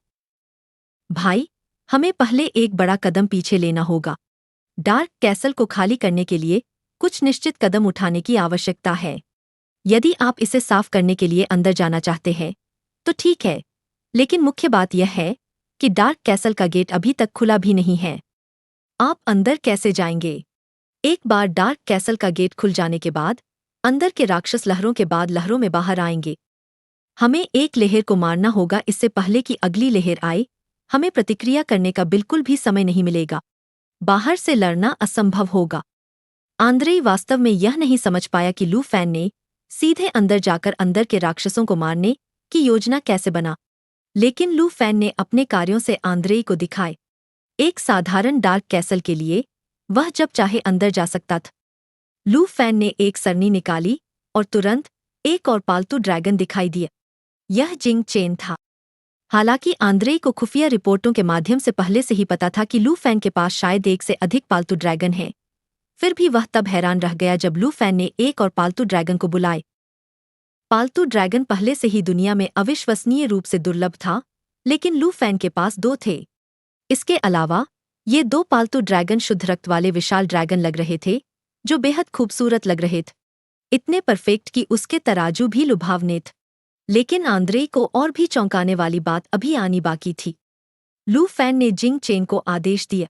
[SPEAKER 2] भाई, हमें पहले एक बड़ा कदम पीछे लेना होगा। डार्क कैसल को खाली करने के लिए कुछ निश्चित कदम उठाने की आवश्यकता है। यदि आप इसे साफ करने के लिए अंदर जाना चाहते हैं, तो ठीक है, लेकिन मुख्य बात यह है कि डार्क कैसल का गेट अभी तक खुला भी नहीं है। आप अंदर कैसे जाएंगे? एक बार डार्क कैसल का गेट खुल जाने के बाद अंदर के राक्षस लहरों के बाद लहरों में बाहर आएंगे। हमें एक लहर को मारना होगा इससे पहले कि अगली लहर आए। हमें प्रतिक्रिया करने का बिल्कुल भी समय नहीं मिलेगा। बाहर से लड़ना असंभव होगा। आंद्रेई वास्तव में यह नहीं समझ पाया कि लू फैन ने सीधे अंदर जाकर अंदर के राक्षसों को मारने की योजना कैसे बना, लेकिन लू फैन ने अपने कार्यों से आंद्रेई को दिखाए। एक साधारण डार्क कैसल के लिए वह जब चाहे अंदर जा सकता था। लू फैन ने एक सरनी निकाली और तुरंत एक और पालतू ड्रैगन दिखाई दिया। यह जिंग चेन था। हालांकि आंद्रेई को खुफिया रिपोर्टों के माध्यम से पहले से ही पता था कि लू फैन के पास शायद एक से अधिक पालतू ड्रैगन हैं। फिर भी वह तब हैरान रह गया जब लू फैन ने एक और पालतू ड्रैगन को बुलाए। पालतू ड्रैगन पहले से ही दुनिया में अविश्वसनीय रूप से दुर्लभ था, लेकिन लू फैन के पास 2 थे। इसके अलावा ये 2 पालतू ड्रैगन शुद्ध रक्त वाले विशाल ड्रैगन लग रहे थे, जो बेहद खूबसूरत लग रहे थे। इतने परफेक्ट कि उसके तराजू भी लुभावने थे। लेकिन आंद्रेई को और भी चौंकाने वाली बात अभी आनी बाकी थी। लू फैन ने जिंग चेन को आदेश दिया,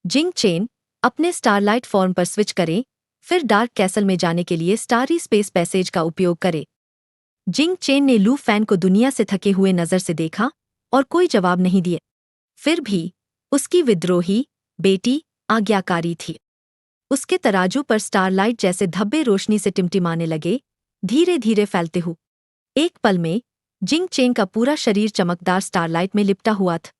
[SPEAKER 2] जिंग चेन, अपने स्टारलाइट फॉर्म पर स्विच करें, फिर डार्क कैसल में जाने के लिए स्टारी स्पेस पैसेज का उपयोग करें। जिंग चेन ने लू फैन को दुनिया से थके हुए नजर से देखा और कोई जवाब नहीं दिया। फिर भी उसकी विद्रोही बेटी आज्ञाकारी थी। उसके तराजू पर स्टारलाइट जैसे धब्बे रोशनी से टिमटिमाने लगे, धीरे धीरे फैलते हुए। एक पल में जिंग चेन का पूरा शरीर चमकदार स्टारलाइट में लिपटा हुआ था।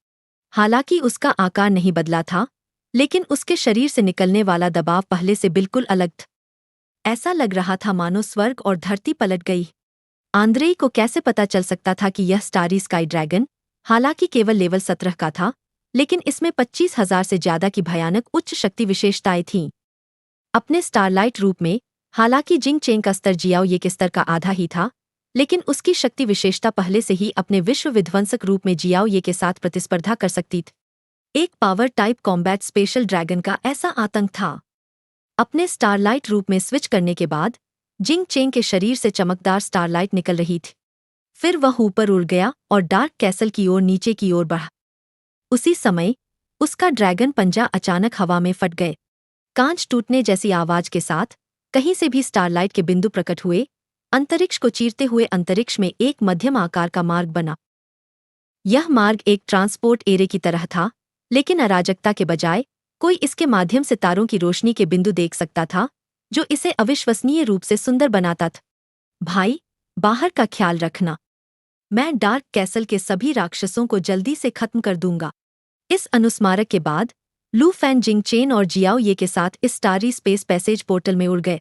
[SPEAKER 2] हालांकि उसका आकार नहीं बदला था, लेकिन उसके शरीर से निकलने वाला दबाव पहले से बिल्कुल अलग था। ऐसा लग रहा था मानो स्वर्ग और धरती पलट गई। आंद्रेई को कैसे पता चल सकता था कि यह स्टारी स्काई ड्रैगन, हालांकि केवल लेवल 17 का था, लेकिन इसमें 25,000 से ज्यादा की भयानक उच्च शक्ति विशेषताएं थीं। अपने स्टारलाइट रूप में, हालांकि जिंग चेन का स्तर जियाओ ये के स्तर का आधा ही था, लेकिन उसकी शक्ति विशेषता पहले से ही अपने विश्व विध्वंसक रूप में जियाओ ये के साथ प्रतिस्पर्धा कर सकती थी। एक power type combat special dragon का ऐसा आतंक था। अपने स्टारलाइट रूप में स्विच करने के बाद जिंग चेन के शरीर से चमकदार स्टारलाइट निकल रही थी। फिर वह ऊपर उड़ गया और डार्क कैसल की ओर नीचे की ओर बढ़ा। उसी समय उसका ड्रैगन पंजा अचानक हवा में फट गए। कांच टूटने जैसी आवाज के साथ कहीं से भी स्टारलाइट के बिंदु प्रकट हुए। अंतरिक्ष को चीरते हुए अंतरिक्ष में एक मध्यम आकार का मार्ग बना। यह मार्ग एक ट्रांसपोर्ट एरे की तरह था, लेकिन अराजकता के बजाय कोई इसके माध्यम से तारों की रोशनी के बिंदु देख सकता था, जो इसे अविश्वसनीय रूप से सुंदर बनाता था। भाई, बाहर का ख्याल रखना। मैं डार्क कैसल के सभी राक्षसों को जल्दी से खत्म कर दूंगा। इस अनुस्मारक के बाद लू फैन, जिंग चेन और जियाओ ये के साथ इस स्टारी स्पेस पैसेज पोर्टल में उड़ गए।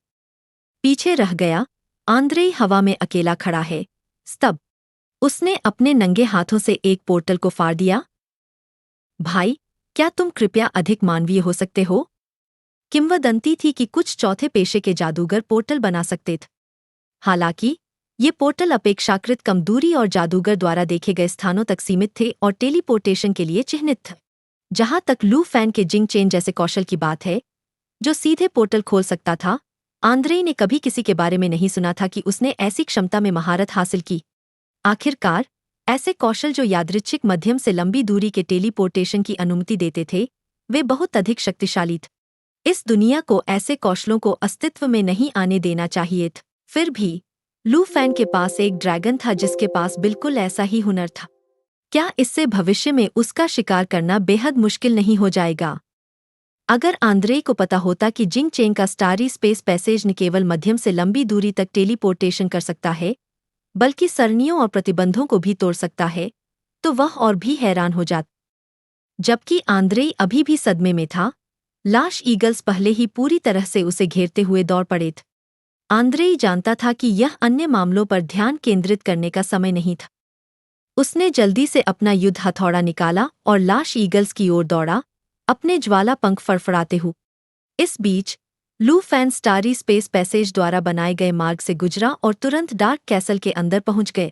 [SPEAKER 2] पीछे रह गया आंद्रेई हवा में अकेला खड़ा है, स्तब्ध। उसने अपने नंगे हाथों से एक पोर्टल को फाड़ दिया। भाई, क्या तुम कृपया अधिक मानवीय हो सकते हो? किंवदंती थी कि कुछ चौथे पेशे के जादूगर पोर्टल बना सकते थे। हालांकि ये पोर्टल अपेक्षाकृत कम दूरी और जादूगर द्वारा देखे गए स्थानों तक सीमित थे और टेलीपोर्टेशन के लिए चिह्नित थे। जहां तक लू फैन के जिंग चेन जैसे कौशल की बात है, जो सीधे पोर्टल खोल सकता था, आंद्रेई ने कभी किसी के बारे में नहीं सुना था कि उसने ऐसी क्षमता में महारत हासिल की। आखिरकार, ऐसे कौशल जो यादृच्छिक मध्यम से लंबी दूरी के टेलीपोर्टेशन की अनुमति देते थे, वे बहुत अधिक शक्तिशाली थे। इस दुनिया को ऐसे कौशलों को अस्तित्व में नहीं आने देना चाहिए था। फिर भी लू फैन के पास एक ड्रैगन था जिसके पास बिल्कुल ऐसा ही हुनर था। क्या इससे भविष्य में उसका शिकार करना बेहद मुश्किल नहीं हो जाएगा? अगर आंद्रेई को पता होता कि जिंग चेन का स्टारी स्पेस पैसेज न केवल मध्यम से लंबी दूरी तक टेलीपोर्टेशन कर सकता है, बल्कि सरणियों और प्रतिबंधों को भी तोड़ सकता है, तो वह और भी हैरान हो जाता। जबकि आंद्रेई अभी भी सदमे में था, लाश ईगल्स पहले ही पूरी तरह से उसे घेरते हुए दौड़ पड़े थे। आंद्रेई जानता था कि यह अन्य मामलों पर ध्यान केंद्रित करने का समय नहीं था। उसने जल्दी से अपना युद्ध हथौड़ा निकाला और लाश ईगल्स की ओर दौड़ा, अपने ज्वाला पंख फड़फड़ाते हुए। इस बीच लू फैन स्टारी स्पेस पैसेज द्वारा बनाए गए मार्ग से गुजरा और तुरंत डार्क कैसल के अंदर पहुंच गए।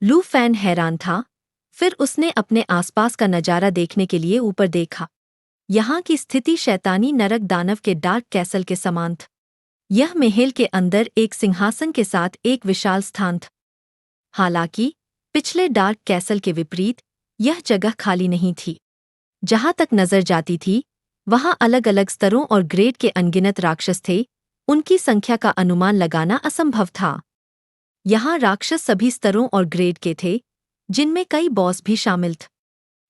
[SPEAKER 2] लू फैन हैरान था, फिर उसने अपने आसपास का नजारा देखने के लिए ऊपर देखा। यहाँ की स्थिति शैतानी नरक दानव के डार्क कैसल के समान थी। यह महल के अंदर एक सिंहासन के साथ एक विशाल स्थान था। हालांकि पिछले डार्क कैसल के विपरीत यह जगह खाली नहीं थी। जहां तक नजर जाती थी, वहां अलग अलग स्तरों और ग्रेड के अनगिनत राक्षस थे। उनकी संख्या का अनुमान लगाना असंभव था। यहाँ राक्षस सभी स्तरों और ग्रेड के थे, जिनमें कई बॉस भी शामिल थे।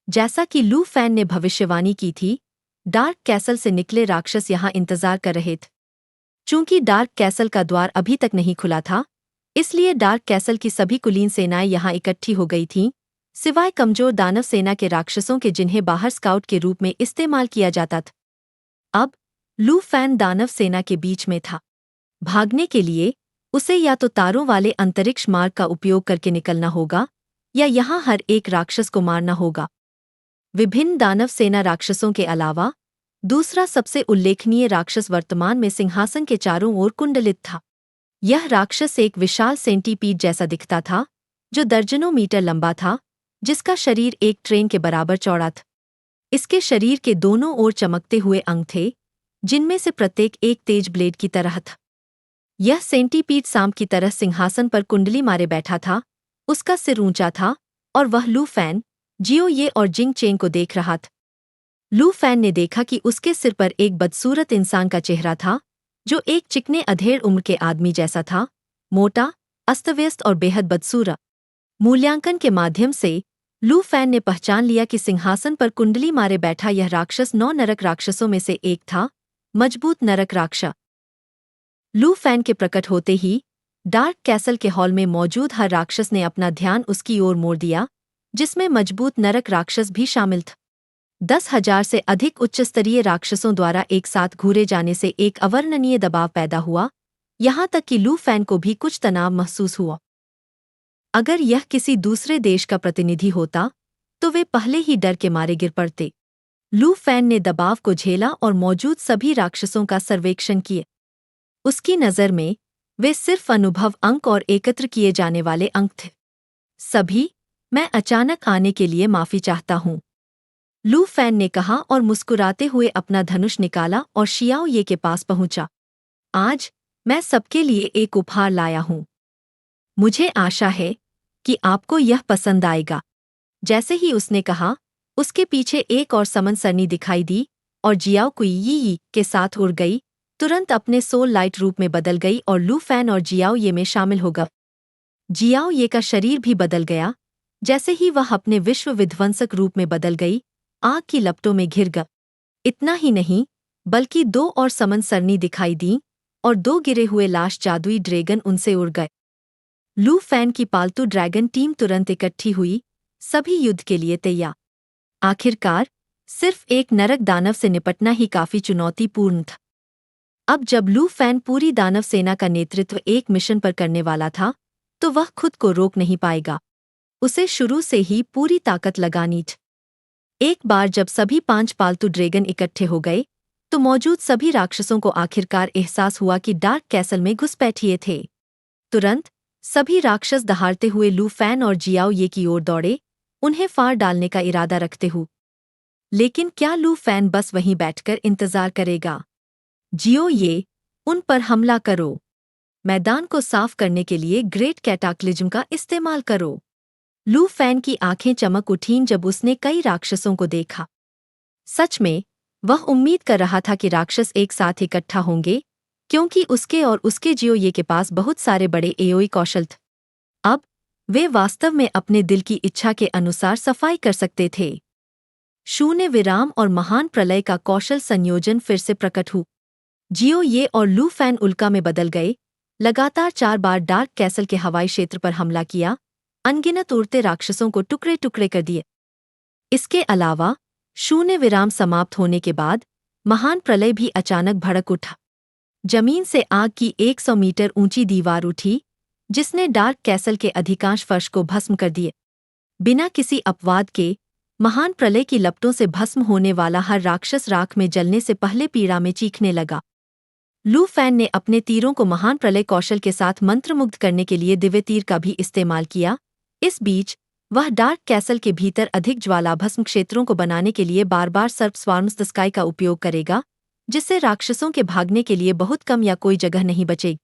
[SPEAKER 2] जैसा कि लू फैन ने भविष्यवाणी की थी, डार्क कैसल से निकले राक्षस यहाँ इंतजार कर रहे थे। चूंकि डार्क कैसल का द्वार अभी तक नहीं खुला था, इसलिए डार्क कैसल की सभी कुलीन सेनाएं यहाँ इकट्ठी हो गई थीं, सिवाय कमजोर दानव सेना के राक्षसों के जिन्हें बाहर स्काउट के रूप में इस्तेमाल किया जाता था। अब लू फैन दानव सेना के बीच में था। भागने के लिए उसे या तो तारों वाले अंतरिक्ष मार्ग का उपयोग करके निकलना होगा, या यहाँ हर एक राक्षस को मारना होगा। विभिन्न दानव सेना राक्षसों के अलावा दूसरा सबसे उल्लेखनीय राक्षस वर्तमान में सिंहासन के चारों ओर कुंडलित था। यह राक्षस एक विशाल सेंटीपीड जैसा दिखता था, जो दर्जनों मीटर लंबा था, जिसका शरीर एक ट्रेन के बराबर चौड़ा था। इसके शरीर के दोनों ओर चमकते हुए अंग थे, जिनमें से प्रत्येक एक तेज ब्लेड की तरह था। यह सेंटीपीड सांप की तरह सिंहासन पर कुंडली मारे बैठा था। उसका सिर ऊंचा था और वह लू फैन, जियो ये और जिंग चेन को देख रहा था। लू फैन ने देखा कि उसके सिर पर एक बदसूरत इंसान का चेहरा था, जो एक चिकने अधेड़ उम्र के आदमी जैसा था, मोटा, अस्तव्यस्त और बेहद बदसूरत। मूल्यांकन के माध्यम से लू फैन ने पहचान लिया कि सिंहासन पर कुंडली मारे बैठा यह राक्षस 9 नरक राक्षसों में से एक था, मजबूत नरक राक्षस। लू फैन के प्रकट होते ही डार्क कैसल के हॉल में मौजूद हर राक्षस ने अपना ध्यान उसकी ओर मोड़ दिया, जिसमें मजबूत नरक राक्षस भी शामिल था। 10,000 से अधिक उच्चस्तरीय राक्षसों द्वारा एक साथ घूरे जाने से एक अवर्णनीय दबाव पैदा हुआ, यहाँ तक कि लू फैन को भी कुछ तनाव महसूस हुआ। अगर यह किसी दूसरे देश का प्रतिनिधि होता, तो वे पहले ही डर के मारे गिर पड़ते। लू फैन ने दबाव को झेला और मौजूद सभी राक्षसों का सर्वेक्षण किए। उसकी नज़र में वे सिर्फ अनुभव अंक और एकत्र किए जाने वाले अंक थे। सभी, मैं अचानक आने के लिए माफी चाहता हूँ, लू फैन ने कहा और मुस्कुराते हुए अपना धनुष निकाला और शियाओ ये के पास पहुंचा। आज मैं सबके लिए एक उपहार लाया हूँ। मुझे आशा है कि आपको यह पसंद आएगा। जैसे ही उसने कहा, उसके पीछे एक और समन सरनी दिखाई दी और जियाओ कुई के साथ उड़ गई, तुरंत अपने सोल लाइट रूप में बदल गई और लू फैन और जियाओ ये में शामिल हो गया। जियाओ ये का शरीर भी बदल गया। जैसे ही वह अपने विश्व विध्वंसक रूप में बदल गई, आग की लपटों में घिर गया। इतना ही नहीं, बल्कि 2 और समन सरनी दिखाई दी और 2 गिरे हुए लाश जादुई ड्रैगन उनसे उड़ गए। लू फैन की पालतू ड्रैगन टीम तुरंत इकट्ठी हुई, सभी युद्ध के लिए तैयार। आखिरकार सिर्फ एक नरक दानव से निपटना ही काफी चुनौतीपूर्ण था। अब जब लू फैन पूरी दानव सेना का नेतृत्व एक मिशन पर करने वाला था, तो वह खुद को रोक नहीं पाएगा। उसे शुरू से ही पूरी ताकत लगानी थी। एक बार जब सभी 5 पालतू ड्रैगन इकट्ठे हो गए, तो मौजूद सभी राक्षसों को आखिरकार एहसास हुआ कि डार्क कैसल में घुसपैठिए थे। तुरंत सभी राक्षस दहाड़ते हुए लू फैन और जियाओ ये की ओर दौड़े, उन्हें फाड़ डालने का इरादा रखते हुए। लेकिन क्या लू फैन बस वहीं बैठकर इंतजार करेगा? जियो ये, उन पर हमला करो। मैदान को साफ करने के लिए ग्रेट कैटाक्लिज्म का इस्तेमाल करो। लू फैन की आंखें चमक उठीं जब उसने कई राक्षसों को देखा। सच में, वह उम्मीद कर रहा था कि राक्षस एक साथ इकट्ठा होंगे, क्योंकि उसके और उसके जियो ये के पास बहुत सारे बड़े एओई कौशल थे। अब वे वास्तव में अपने दिल की इच्छा के अनुसार सफाई कर सकते थे। शून्य विराम और महान प्रलय का कौशल संयोजन फिर से प्रकट हुआ। जियो ये और लू फैन उल्का में बदल गए, लगातार 4 बार डार्क कैसल के हवाई क्षेत्र पर हमला किया, अनगिनत उड़ते राक्षसों को टुकड़े टुकड़े कर दिए। इसके अलावा शून्य विराम समाप्त होने के बाद महान प्रलय भी अचानक भड़क उठा। जमीन से आग की 100 मीटर ऊंची दीवार उठी, जिसने डार्क कैसल के अधिकांश फर्श को भस्म कर दिए। बिना किसी अपवाद के महान प्रलय की लपटों से भस्म होने वाला हर राक्षस राख में जलने से पहले पीड़ा में चीखने लगा। लू फैन ने अपने तीरों को महान प्रलय कौशल के साथ मंत्रमुग्ध करने के लिए दिव्य तीर का भी इस्तेमाल किया। इस बीच वह डार्क कैसल के भीतर अधिक ज्वालाभस्म क्षेत्रों को बनाने के लिए बार बार सर्प स्वार्म्स द स्काई का उपयोग करेगा, जिससे राक्षसों के भागने के लिए बहुत कम या कोई जगह नहीं बचेगी।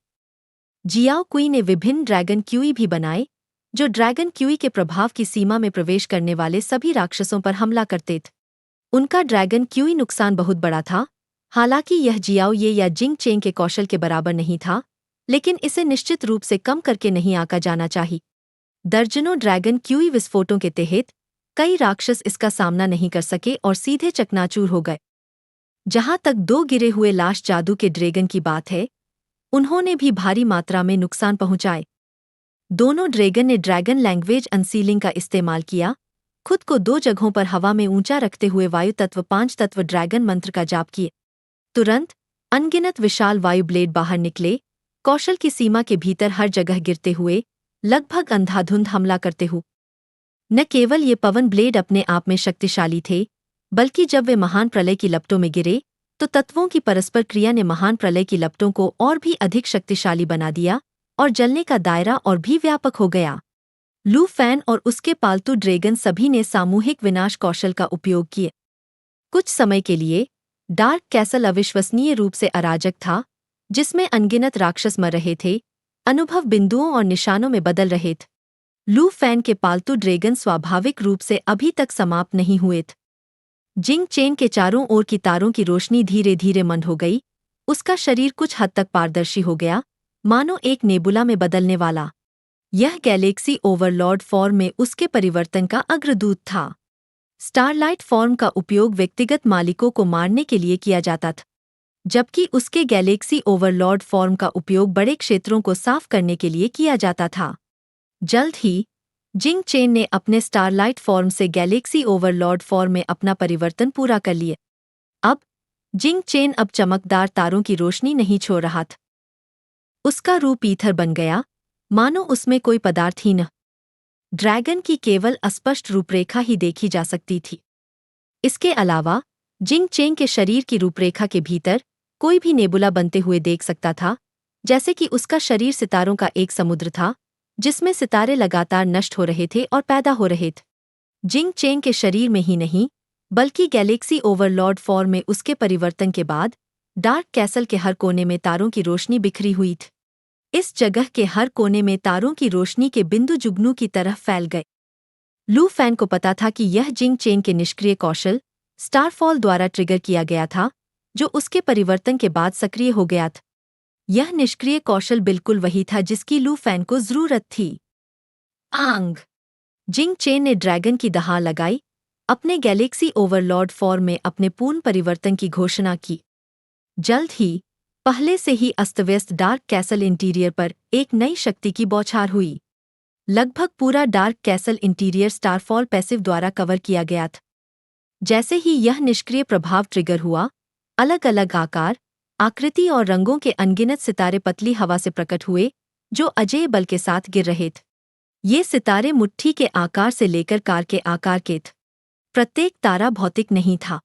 [SPEAKER 2] जियाओ कुई ने विभिन्न ड्रैगन क्यूई भी बनाए, जो ड्रैगन क्यूई के प्रभाव की सीमा में प्रवेश करने वाले सभी राक्षसों पर हमला करते थे। उनका ड्रैगन क्यूई नुकसान बहुत बड़ा था। हालांकि यह जियाओ ये या जिंग चेंग के कौशल के बराबर नहीं था, लेकिन इसे निश्चित रूप से कम करके नहीं आंका जाना चाहिए। दर्जनों ड्रैगन क्यूई विस्फोटों के तहत कई राक्षस इसका सामना नहीं कर सके और सीधे चकनाचूर हो गए। जहां तक 2 गिरे हुए लाश जादू के ड्रैगन की बात है, उन्होंने भी भारी मात्रा में नुकसान पहुंचाए। दोनों ड्रैगन ने ड्रैगन लैंग्वेज अनसीलिंग का इस्तेमाल किया, खुद को 2 जगहों पर हवा में ऊंचा रखते हुए वायु तत्व 5 तत्व ड्रैगन मंत्र का जाप किए। तुरंत अनगिनत विशाल वायु ब्लेड बाहर निकले, कौशल की सीमा के भीतर हर जगह गिरते हुए लगभग अंधाधुंध हमला करते हुए। न केवल ये पवन ब्लेड अपने आप में शक्तिशाली थे, बल्कि जब वे महान प्रलय की लपटों में गिरे, तो तत्वों की परस्पर क्रिया ने महान प्रलय की लपटों को और भी अधिक शक्तिशाली बना दिया और जलने का दायरा और भी व्यापक हो गया। लू फैन और उसके पालतू ड्रैगन सभी ने सामूहिक विनाश कौशल का उपयोग किए। कुछ समय के लिए डार्क कैसल अविश्वसनीय रूप से अराजक था, जिसमें अनगिनत राक्षस मर रहे थे, अनुभव बिंदुओं और निशानों में बदल रहे थे। लू फैन के पालतू ड्रैगन स्वाभाविक रूप से अभी तक समाप्त नहीं हुए थे। जिंग चेन के चारों ओर की तारों की रोशनी धीरे धीरे मंद हो गई, उसका शरीर कुछ हद तक पारदर्शी हो गया, मानो एक नेबुला में बदलने वाला। यह गैलेक्सी ओवरलॉर्ड फॉर्म में उसके परिवर्तन का अग्रदूत था। स्टारलाइट फॉर्म का उपयोग व्यक्तिगत मालिकों को मारने के लिए किया जाता था, जबकि उसके गैलेक्सी ओवरलॉर्ड फॉर्म का उपयोग बड़े क्षेत्रों को साफ करने के लिए किया जाता था। जल्द ही जिंग चेन ने अपने स्टारलाइट फॉर्म से गैलेक्सी ओवरलॉर्ड फॉर्म में अपना परिवर्तन पूरा कर लिया। अब जिंग चेन अब चमकदार तारों की रोशनी नहीं छोड़ रहा था। उसका रूप ईथर बन गया, मानो उसमें कोई पदार्थ ही न। ड्रैगन की केवल अस्पष्ट रूपरेखा ही देखी जा सकती थी। इसके अलावा जिंग चेंग के शरीर की रूपरेखा के भीतर कोई भी नेबुला बनते हुए देख सकता था, जैसे कि उसका शरीर सितारों का एक समुद्र था, जिसमें सितारे लगातार नष्ट हो रहे थे और पैदा हो रहे थे। जिंग चेंग के शरीर में ही नहीं, बल्कि गैलेक्सी ओवरलॉर्ड फॉर्म में उसके परिवर्तन के बाद डार्क कैसल के हर कोने में तारों की रोशनी बिखरी हुई थी। इस जगह के हर कोने में तारों की रोशनी के बिंदु जुगनू की तरह फैल गए। लू फैन को पता था कि यह जिंग चेंग के निष्क्रिय कौशल स्टारफॉल द्वारा ट्रिगर किया गया था, जो उसके परिवर्तन के बाद सक्रिय हो गया था। यह निष्क्रिय कौशल बिल्कुल वही था जिसकी लू फैन को जरूरत थी। आंग! जिंग चेन ने ड्रैगन की दहाड़ लगाई, अपने गैलेक्सी ओवरलॉर्ड फॉर्म में अपने पूर्ण परिवर्तन की घोषणा की। जल्द ही पहले से ही अस्तव्यस्त डार्क कैसल इंटीरियर पर एक नई शक्ति की बौछार हुई। लगभग पूरा dark castle interior Starfall passive द्वारा कवर किया गया था। जैसे ही यह निष्क्रिय प्रभाव ट्रिगर हुआ, अलग अलग आकार, आकृति और रंगों के अनगिनत सितारे पतली हवा से प्रकट हुए, जो अजेय बल के साथ गिर रहे थे। ये सितारे मुट्ठी के आकार से लेकर कार के आकार के थे। प्रत्येक तारा भौतिक नहीं था,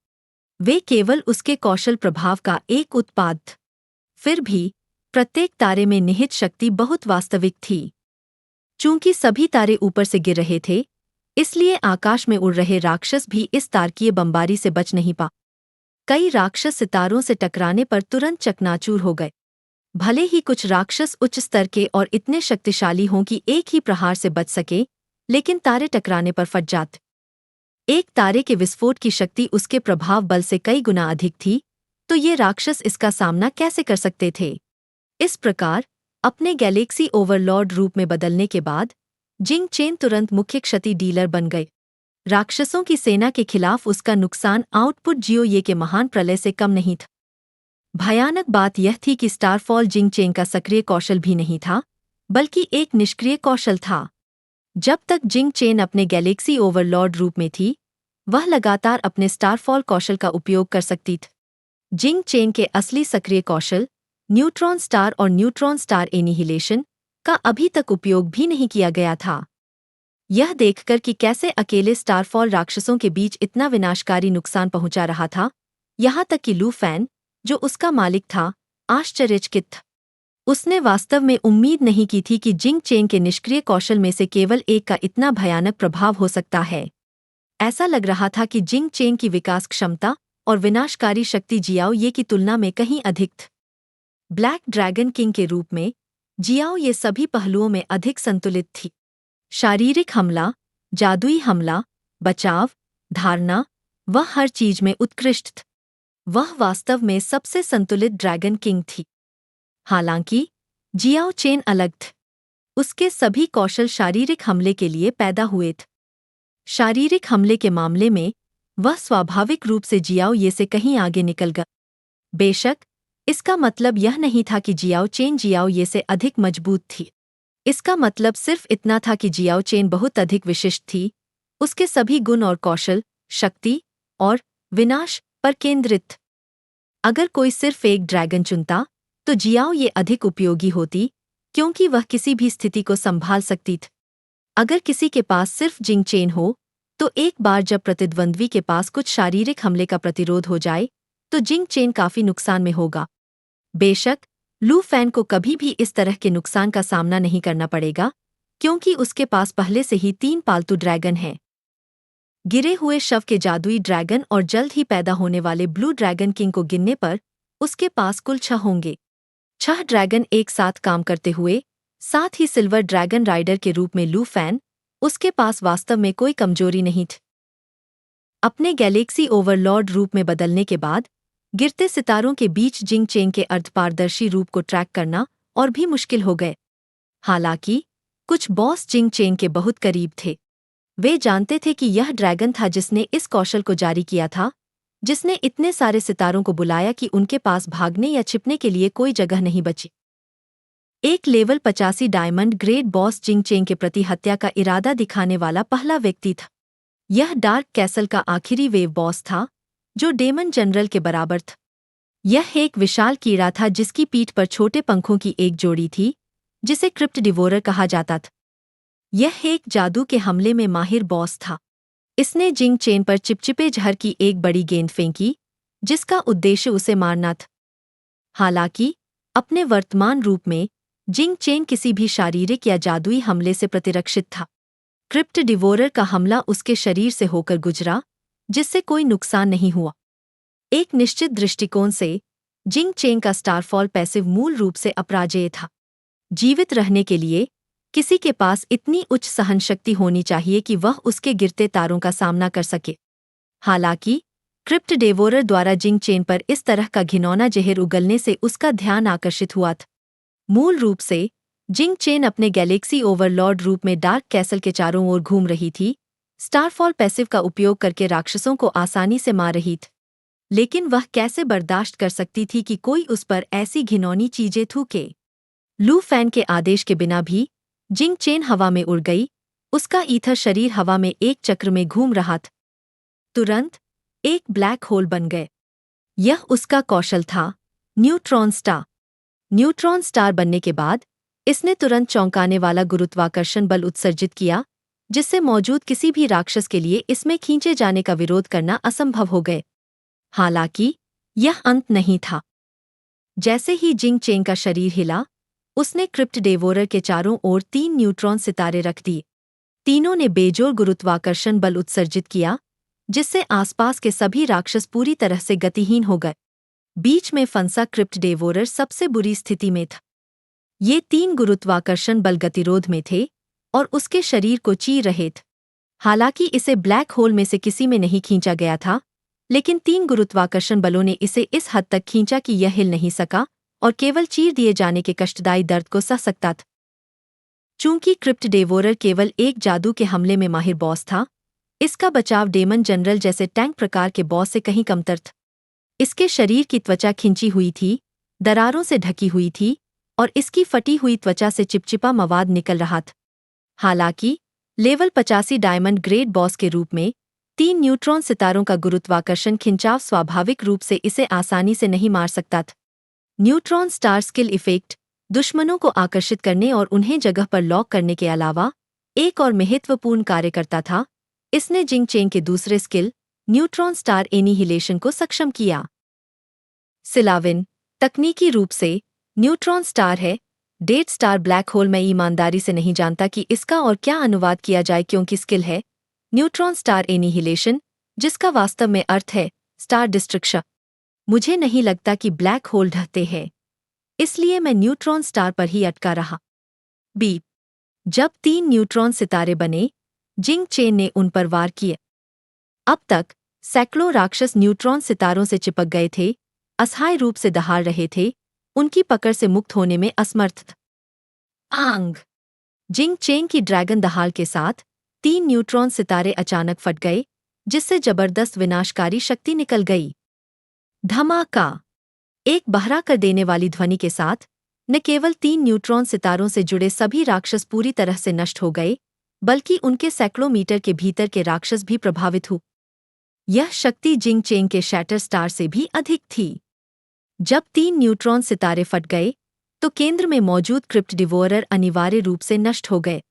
[SPEAKER 2] वे केवल उसके कौशल प्रभाव का एक उत्पाद थे। फिर भी प्रत्येक तारे में निहित शक्ति बहुत वास्तविक थी। चूंकि सभी तारे ऊपर से गिर रहे थे, इसलिए आकाश में उड़ रहे राक्षस भी इस तारकीय बमबारी से बच नहीं पा। कई राक्षस सितारों से टकराने पर तुरंत चकनाचूर हो गए। भले ही कुछ राक्षस उच्च स्तर के और इतने शक्तिशाली हों कि एक ही प्रहार से बच सके, लेकिन तारे टकराने पर फट जाते। एक तारे के विस्फोट की शक्ति उसके प्रभाव बल से कई गुना अधिक थी, तो ये राक्षस इसका सामना कैसे कर सकते थे? इस प्रकार अपने गैलेक्सी ओवरलॉर्ड रूप में बदलने के बाद जिंग चेन तुरंत मुख्य क्षति डीलर बन गए। राक्षसों की सेना के खिलाफ उसका नुकसान आउटपुट जियो ये के महान प्रलय से कम नहीं था। भयानक बात यह थी कि स्टारफॉल जिंग चेन का सक्रिय कौशल भी नहीं था, बल्कि एक निष्क्रिय कौशल था। जब तक जिंग चेन अपने गैलेक्सी ओवरलॉर्ड रूप में थी, वह लगातार अपने स्टारफॉल कौशल का उपयोग कर सकती थी। जिंग चेन के असली सक्रिय कौशल, न्यूट्रॉन स्टार और न्यूट्रॉन स्टार एनिहिलेशन, का अभी तक उपयोग भी नहीं किया गया था। यह देखकर कि कैसे अकेले स्टारफॉल राक्षसों के बीच इतना विनाशकारी नुकसान पहुंचा रहा था, यहाँ तक कि लू फैन, जो उसका मालिक था, आश्चर्यचकित था। उसने वास्तव में उम्मीद नहीं की थी कि जिंग चेन के निष्क्रिय कौशल में से केवल एक का इतना भयानक प्रभाव हो सकता है। ऐसा लग रहा था कि जिंग चेन की विकास क्षमता और विनाशकारी शक्ति जियाओ ये की तुलना में कहीं अधिक थी। ब्लैक ड्रैगन किंग के रूप में जियाओ ये सभी पहलुओं में अधिक संतुलित थी। शारीरिक हमला, जादुई हमला, बचाव, धारणा, वह हर चीज में उत्कृष्ट थी। वह वास्तव में सबसे संतुलित ड्रैगन किंग थी। हालांकि जियाओ चेन अलग थी। उसके सभी कौशल शारीरिक हमले के लिए पैदा हुए थे। शारीरिक हमले के मामले में वह स्वाभाविक रूप से जियाओ ये से कहीं आगे निकल गया। बेशक इसका मतलब यह नहीं था कि जियाओ चेन जियाओ ये से अधिक मजबूत थी। इसका मतलब सिर्फ इतना था कि जियाओ चेन बहुत अधिक विशिष्ट थी। उसके सभी गुण और कौशल, शक्ति और विनाश पर केंद्रित। अगर कोई सिर्फ एक ड्रैगन चुनता, तो जियाओ ये अधिक उपयोगी होती, क्योंकि वह किसी भी स्थिति को संभाल सकती थी। अगर किसी के पास सिर्फ जिंग चेन हो, तो एक बार जब प्रतिद्वंद्वी के पास कुछ शारीरिक हमले का प्रतिरोध हो जाए, तो जिंग चेन काफी नुकसान में होगा। बेशक लू फैन को कभी भी इस तरह के नुकसान का सामना नहीं करना पड़ेगा, क्योंकि उसके पास पहले से ही 3 पालतू ड्रैगन हैं। गिरे हुए शव के जादुई ड्रैगन और जल्द ही पैदा होने वाले ब्लू ड्रैगन किंग को गिनने पर उसके पास कुल 6 होंगे। 6 ड्रैगन एक साथ काम करते हुए, साथ ही सिल्वर ड्रैगन राइडर के रूप में लू फैन, उसके पास वास्तव में कोई कमजोरी नहीं थी। अपने गैलेक्सी ओवरलॉर्ड रूप में बदलने के बाद गिरते सितारों के बीच जिंग चेन के अर्धपारदर्शी रूप को ट्रैक करना और भी मुश्किल हो गए। हालांकि कुछ बॉस जिंग चेन के बहुत करीब थे। वे जानते थे कि यह ड्रैगन था जिसने इस कौशल को जारी किया था, जिसने इतने सारे सितारों को बुलाया कि उनके पास भागने या छिपने के लिए कोई जगह नहीं बची। एक लेवल 85 डायमंड ग्रेड बॉस जिंग चेन के प्रति हत्या का इरादा दिखाने वाला पहला व्यक्ति था। यह डार्क कैसल का आखिरी वेव बॉस था, जो डेमन जनरल के बराबर था। यह एक विशाल कीड़ा था जिसकी पीठ पर छोटे पंखों की एक जोड़ी थी, जिसे क्रिप्ट डिवोरर कहा जाता था। यह एक जादू के हमले में माहिर बॉस था। इसने जिंग चेन पर चिपचिपे जहर की एक बड़ी गेंद फेंकी, जिसका उद्देश्य उसे मारना था। हालांकि अपने वर्तमान रूप में जिंग चेन किसी भी शारीरिक या जादुई हमले से प्रतिरक्षित था। क्रिप्ट डिवोरर का हमला उसके शरीर से होकर गुजरा, जिससे कोई नुकसान नहीं हुआ। एक निश्चित दृष्टिकोण से जिंग चेन का स्टारफॉल पैसिव मूल रूप से अपराजेय था। जीवित रहने के लिए किसी के पास इतनी उच्च सहनशक्ति होनी चाहिए कि वह उसके गिरते तारों का सामना कर सके। हालांकि क्रिप्ट डिवोरर द्वारा जिंग चेन पर इस तरह का घिनौना जहर उगलने से उसका ध्यान आकर्षित हुआ था। मूल रूप से जिंग चेन अपने गैलेक्सी ओवरलॉर्ड रूप में डार्क कैसल के चारों ओर घूम रही थी, स्टारफॉल पैसिव का उपयोग करके राक्षसों को आसानी से मार रही थी, लेकिन वह कैसे बर्दाश्त कर सकती थी कि कोई उस पर ऐसी घिनौनी चीजें थूके। लू फैन के आदेश के बिना भी जिंग चेन हवा में उड़ गई। उसका ईथर शरीर हवा में एक चक्र में घूम रहा था। तुरंत एक ब्लैक होल बन गए। यह उसका कौशल था, न्यूट्रॉन स्टार। न्यूट्रॉन स्टार बनने के बाद इसने तुरंत चौंकाने वाला गुरुत्वाकर्षण बल उत्सर्जित किया, जिससे मौजूद किसी भी राक्षस के लिए इसमें खींचे जाने का विरोध करना असंभव हो गए। हालांकि यह अंत नहीं था। जैसे ही जिंग चेंग का शरीर हिला, उसने क्रिप्ट डेवोरर के चारों ओर 3 न्यूट्रॉन सितारे रख दिए। तीनों ने बेजोर गुरुत्वाकर्षण बल उत्सर्जित किया, जिससे आसपास के सभी राक्षस पूरी तरह से गतिहीन हो गए। बीच में फंसा क्रिप्ट डेवोरर सबसे बुरी स्थिति में था। ये 3 गुरुत्वाकर्षण बल गतिरोध में थे और उसके शरीर को चीर रहे थे। हालांकि इसे ब्लैक होल में से किसी में नहीं खींचा गया था, लेकिन 3 गुरुत्वाकर्षण बलों ने इसे इस हद तक खींचा कि यह हिल नहीं सका और केवल चीर दिए जाने के कष्टदायी दर्द को सह सकता था। चूंकि क्रिप्ट डेवोरर केवल एक जादू के हमले में माहिर बॉस था, इसका बचाव डेमन जनरल जैसे टैंक प्रकार के बॉस से कहीं कमतर था। इसके शरीर की त्वचा खिंची हुई थी, दरारों से ढकी हुई थी और इसकी फटी हुई त्वचा से चिपचिपा मवाद निकल रहा था। हालांकि लेवल 85 डायमंड ग्रेड बॉस के रूप में 3 न्यूट्रॉन सितारों का गुरुत्वाकर्षण खिंचाव स्वाभाविक रूप से इसे आसानी से नहीं मार सकता था। न्यूट्रॉन स्टार स्किल इफेक्ट दुश्मनों को आकर्षित करने और उन्हें जगह पर लॉक करने के अलावा एक और महत्वपूर्ण कार्य करता था। इसने जिंग चेंग के दूसरे स्किल न्यूट्रॉन स्टार एनिहिलेशन को सक्षम किया। सिलाविन तकनीकी रूप से न्यूट्रॉन स्टार है, डेड स्टार ब्लैक होल। मैं ईमानदारी से नहीं जानता कि इसका और क्या अनुवाद किया जाए, क्योंकि स्किल है न्यूट्रॉन स्टार एनिहिलेशन, जिसका वास्तव में अर्थ है स्टार डिस्ट्रक्शन। मुझे नहीं लगता कि ब्लैक होल ढहते हैं, इसलिए मैं न्यूट्रॉन स्टार पर ही अटका रहा। बी जब 3 न्यूट्रॉन सितारे बने, जिंग चेन ने उन पर वार किए। अब तक सैकड़ों राक्षस न्यूट्रॉन सितारों से चिपक गए थे, असहाय रूप से दहाड़ रहे थे, उनकी पकड़ से मुक्त होने में असमर्थ थे। आंग जिंग चेन की ड्रैगन दहाड़ के साथ 3 न्यूट्रॉन सितारे अचानक फट गए, जिससे जबरदस्त विनाशकारी शक्ति निकल गई। धमाका एक बहरा कर देने वाली ध्वनि के साथ न केवल 3 न्यूट्रॉन सितारों से जुड़े सभी राक्षस पूरी तरह से नष्ट हो गए, बल्कि उनके सैकड़ों मीटर के भीतर के राक्षस भी प्रभावित हुए। यह शक्ति जिंग चेंग के शैटर स्टार से भी अधिक थी। जब 3 न्यूट्रॉन सितारे फट गए, तो केंद्र में मौजूद क्रिप्ट डिवोरर अनिवार्य रूप से नष्ट हो गए।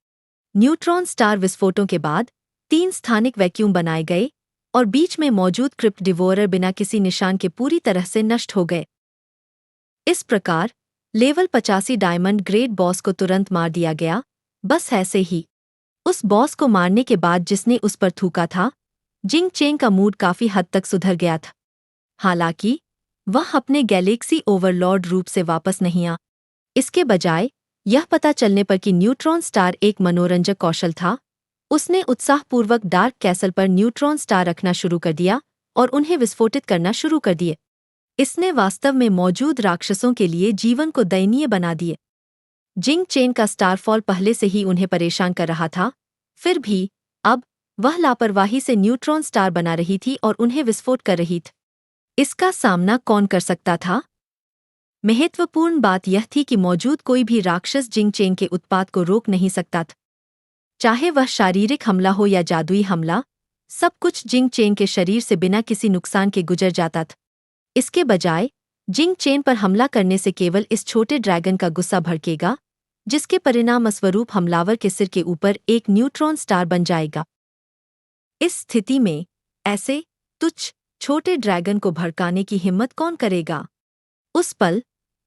[SPEAKER 2] न्यूट्रॉन स्टार विस्फोटों के बाद 3 स्थानिक वैक्यूम बनाए गए और बीच में मौजूद क्रिप्ट डिवोरर बिना किसी निशान के पूरी तरह से नष्ट हो गए। इस प्रकार लेवल 85 डायमंड ग्रेड बॉस को तुरंत मार दिया गया। बस ऐसे ही उस बॉस को मारने के बाद जिसने उस पर थूका था, जिंग चेंग का मूड काफी हद तक सुधर गया था। हालांकि वह अपने गैलेक्सी ओवरलॉर्ड रूप से वापस नहीं आ। इसके बजाय यह पता चलने पर कि न्यूट्रॉन स्टार एक मनोरंजक कौशल था, उसने उत्साहपूर्वक डार्क कैसल पर न्यूट्रॉन स्टार रखना शुरू कर दिया और उन्हें विस्फोटित करना शुरू कर दिए। इसने वास्तव में मौजूद राक्षसों के लिए जीवन को दयनीय बना दिए। जिंग चेन का स्टारफॉल पहले से ही उन्हें परेशान कर रहा था, फिर भी अब वह लापरवाही से न्यूट्रॉन स्टार बना रही थी और उन्हें विस्फोट कर रही थी। इसका सामना कौन कर सकता था? महत्वपूर्ण बात यह थी कि मौजूद कोई भी राक्षस जिंग चेन के उत्पात को रोक नहीं सकता था। चाहे वह शारीरिक हमला हो या जादुई हमला, सब कुछ जिंग चेन के शरीर से बिना किसी नुकसान के गुजर जाता था। इसके बजाय जिंग चेन पर हमला करने से केवल इस छोटे ड्रैगन का गुस्सा भड़केगा, जिसके परिणामस्वरूप हमलावर के सिर के ऊपर एक न्यूट्रॉन स्टार बन जाएगा। इस स्थिति में ऐसे तुच्छ छोटे ड्रैगन को भड़काने की हिम्मत कौन करेगा? उस पल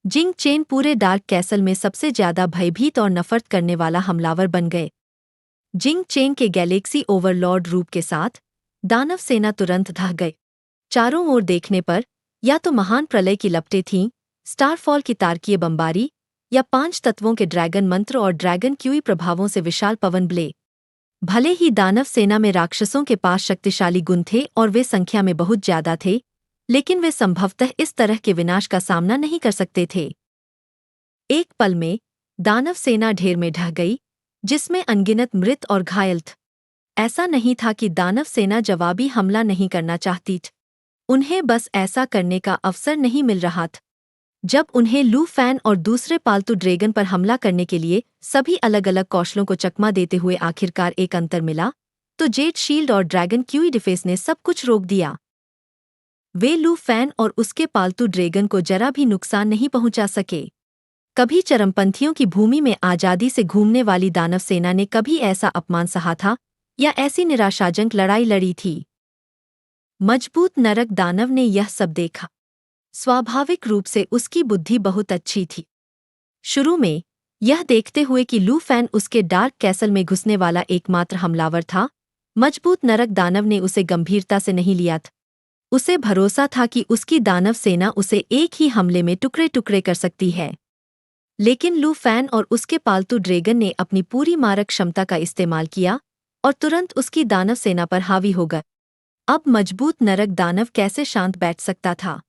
[SPEAKER 2] जिंग चेन पूरे डार्क कैसल में सबसे ज्यादा भयभीत और नफरत करने वाला हमलावर बन गए। जिंग चेन के गैलेक्सी ओवरलॉर्ड रूप के साथ दानव सेना तुरंत ढह गए। चारों ओर देखने पर या तो महान प्रलय की लपटें थीं, स्टारफॉल की तारकीय बमबारी, या 5 तत्वों के ड्रैगन मंत्र और ड्रैगन क्यूई प्रभावों से विशाल पवन ब्ले। भले ही दानव सेना में राक्षसों के पास शक्तिशाली गुण थे और वे संख्या में बहुत ज्यादा थे, लेकिन वे संभवतः इस तरह के विनाश का सामना नहीं कर सकते थे। एक पल में दानव सेना ढेर में ढह गई, जिसमें अनगिनत मृत और घायल थे। ऐसा नहीं था कि दानव सेना जवाबी हमला नहीं करना चाहती थी। उन्हें बस ऐसा करने का अवसर नहीं मिल रहा था। जब उन्हें लू फैन और दूसरे पालतू ड्रैगन पर हमला करने के लिए सभी अलग अलग कौशलों को चकमा देते हुए आखिरकार एक अंतर मिला, तो जेट शील्ड और ड्रैगन क्यूई डिफेंस ने सब कुछ रोक दिया। वे लू फैन और उसके पालतू ड्रैगन को जरा भी नुकसान नहीं पहुंचा सके। कभी चरमपंथियों की भूमि में आजादी से घूमने वाली दानव सेना ने कभी ऐसा अपमान सहा था या ऐसी निराशाजनक लड़ाई लड़ी थी। मजबूत नरक दानव ने यह सब देखा। स्वाभाविक रूप से उसकी बुद्धि बहुत अच्छी थी। शुरू में यह देखते हुए कि लू फैन उसके डार्क कैसल में घुसने वाला एकमात्र हमलावर था, मजबूत नरक दानव ने उसे गंभीरता से नहीं लिया था। उसे भरोसा था कि उसकी दानव सेना उसे एक ही हमले में टुकड़े टुकड़े कर सकती है। लेकिन लू फैन और उसके पालतू ड्रैगन ने अपनी पूरी मारक क्षमता का इस्तेमाल किया और तुरंत उसकी दानव सेना पर हावी हो गए। अब मजबूत नरक दानव कैसे शांत बैठ सकता था?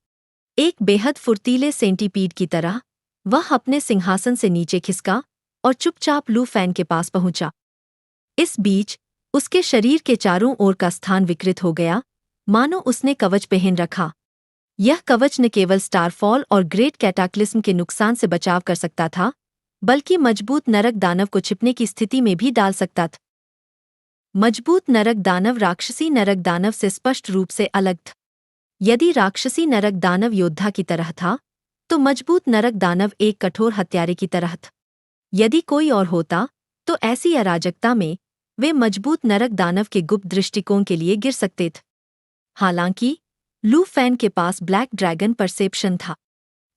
[SPEAKER 2] एक बेहद फुर्तीले सेंटीपीड की तरह वह अपने सिंहासन से नीचे खिसका और चुपचाप लू फैन के पास पहुंचा। इस बीच उसके शरीर के चारों ओर का स्थान विकृत हो गया, मानो उसने कवच पहन रखा। यह कवच न केवल स्टारफॉल और ग्रेट कैटाक्लिस्म के नुकसान से बचाव कर सकता था, बल्कि मजबूत नरक दानव को छिपने की स्थिति में भी डाल सकता था। मजबूत नरक दानव राक्षसी नरक दानव से स्पष्ट रूप से अलग था। यदि राक्षसी नरक दानव योद्धा की तरह था, तो मजबूत नरक दानव एक कठोर हत्यारे की तरह था। यदि कोई और होता, तो ऐसी अराजकता में वे मजबूत नरक दानव के गुप्त दृष्टिकोण के लिए गिर सकते थे। हालांकि लू फैन के पास ब्लैक ड्रैगन परसेप्शन था।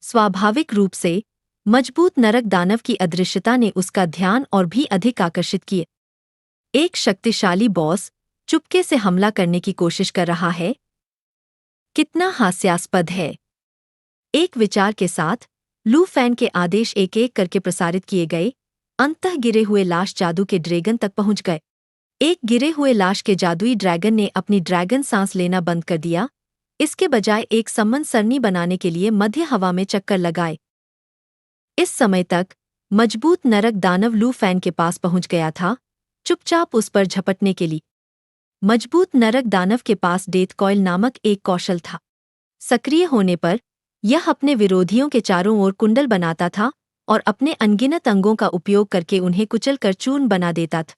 [SPEAKER 2] स्वाभाविक रूप से मजबूत नरक दानव की अदृश्यता ने उसका ध्यान और भी अधिक आकर्षित किया। एक शक्तिशाली बॉस चुपके से हमला करने की कोशिश कर रहा है। कितना हास्यास्पद है। एक विचार के साथ लू फैन के आदेश एक एक करके प्रसारित किए गए। अंततः गिरे हुए लाश जादू के ड्रैगन तक पहुंच गए। एक गिरे हुए लाश के जादुई ड्रैगन ने अपनी ड्रैगन सांस लेना बंद कर दिया, इसके बजाय एक सम्मन सरनी बनाने के लिए मध्य हवा में चक्कर लगाए। इस समय तक मजबूत नरक दानव लू फैन के पास पहुंच गया था, चुपचाप उस पर झपटने के लिए। मजबूत नरक दानव के पास डेथ कॉइल नामक एक कौशल था। सक्रिय होने पर यह अपने विरोधियों के चारों ओर कुंडल बनाता था और अपने अनगिनत अंगों का उपयोग करके उन्हें कुचल कर चूर्ण बना देता था।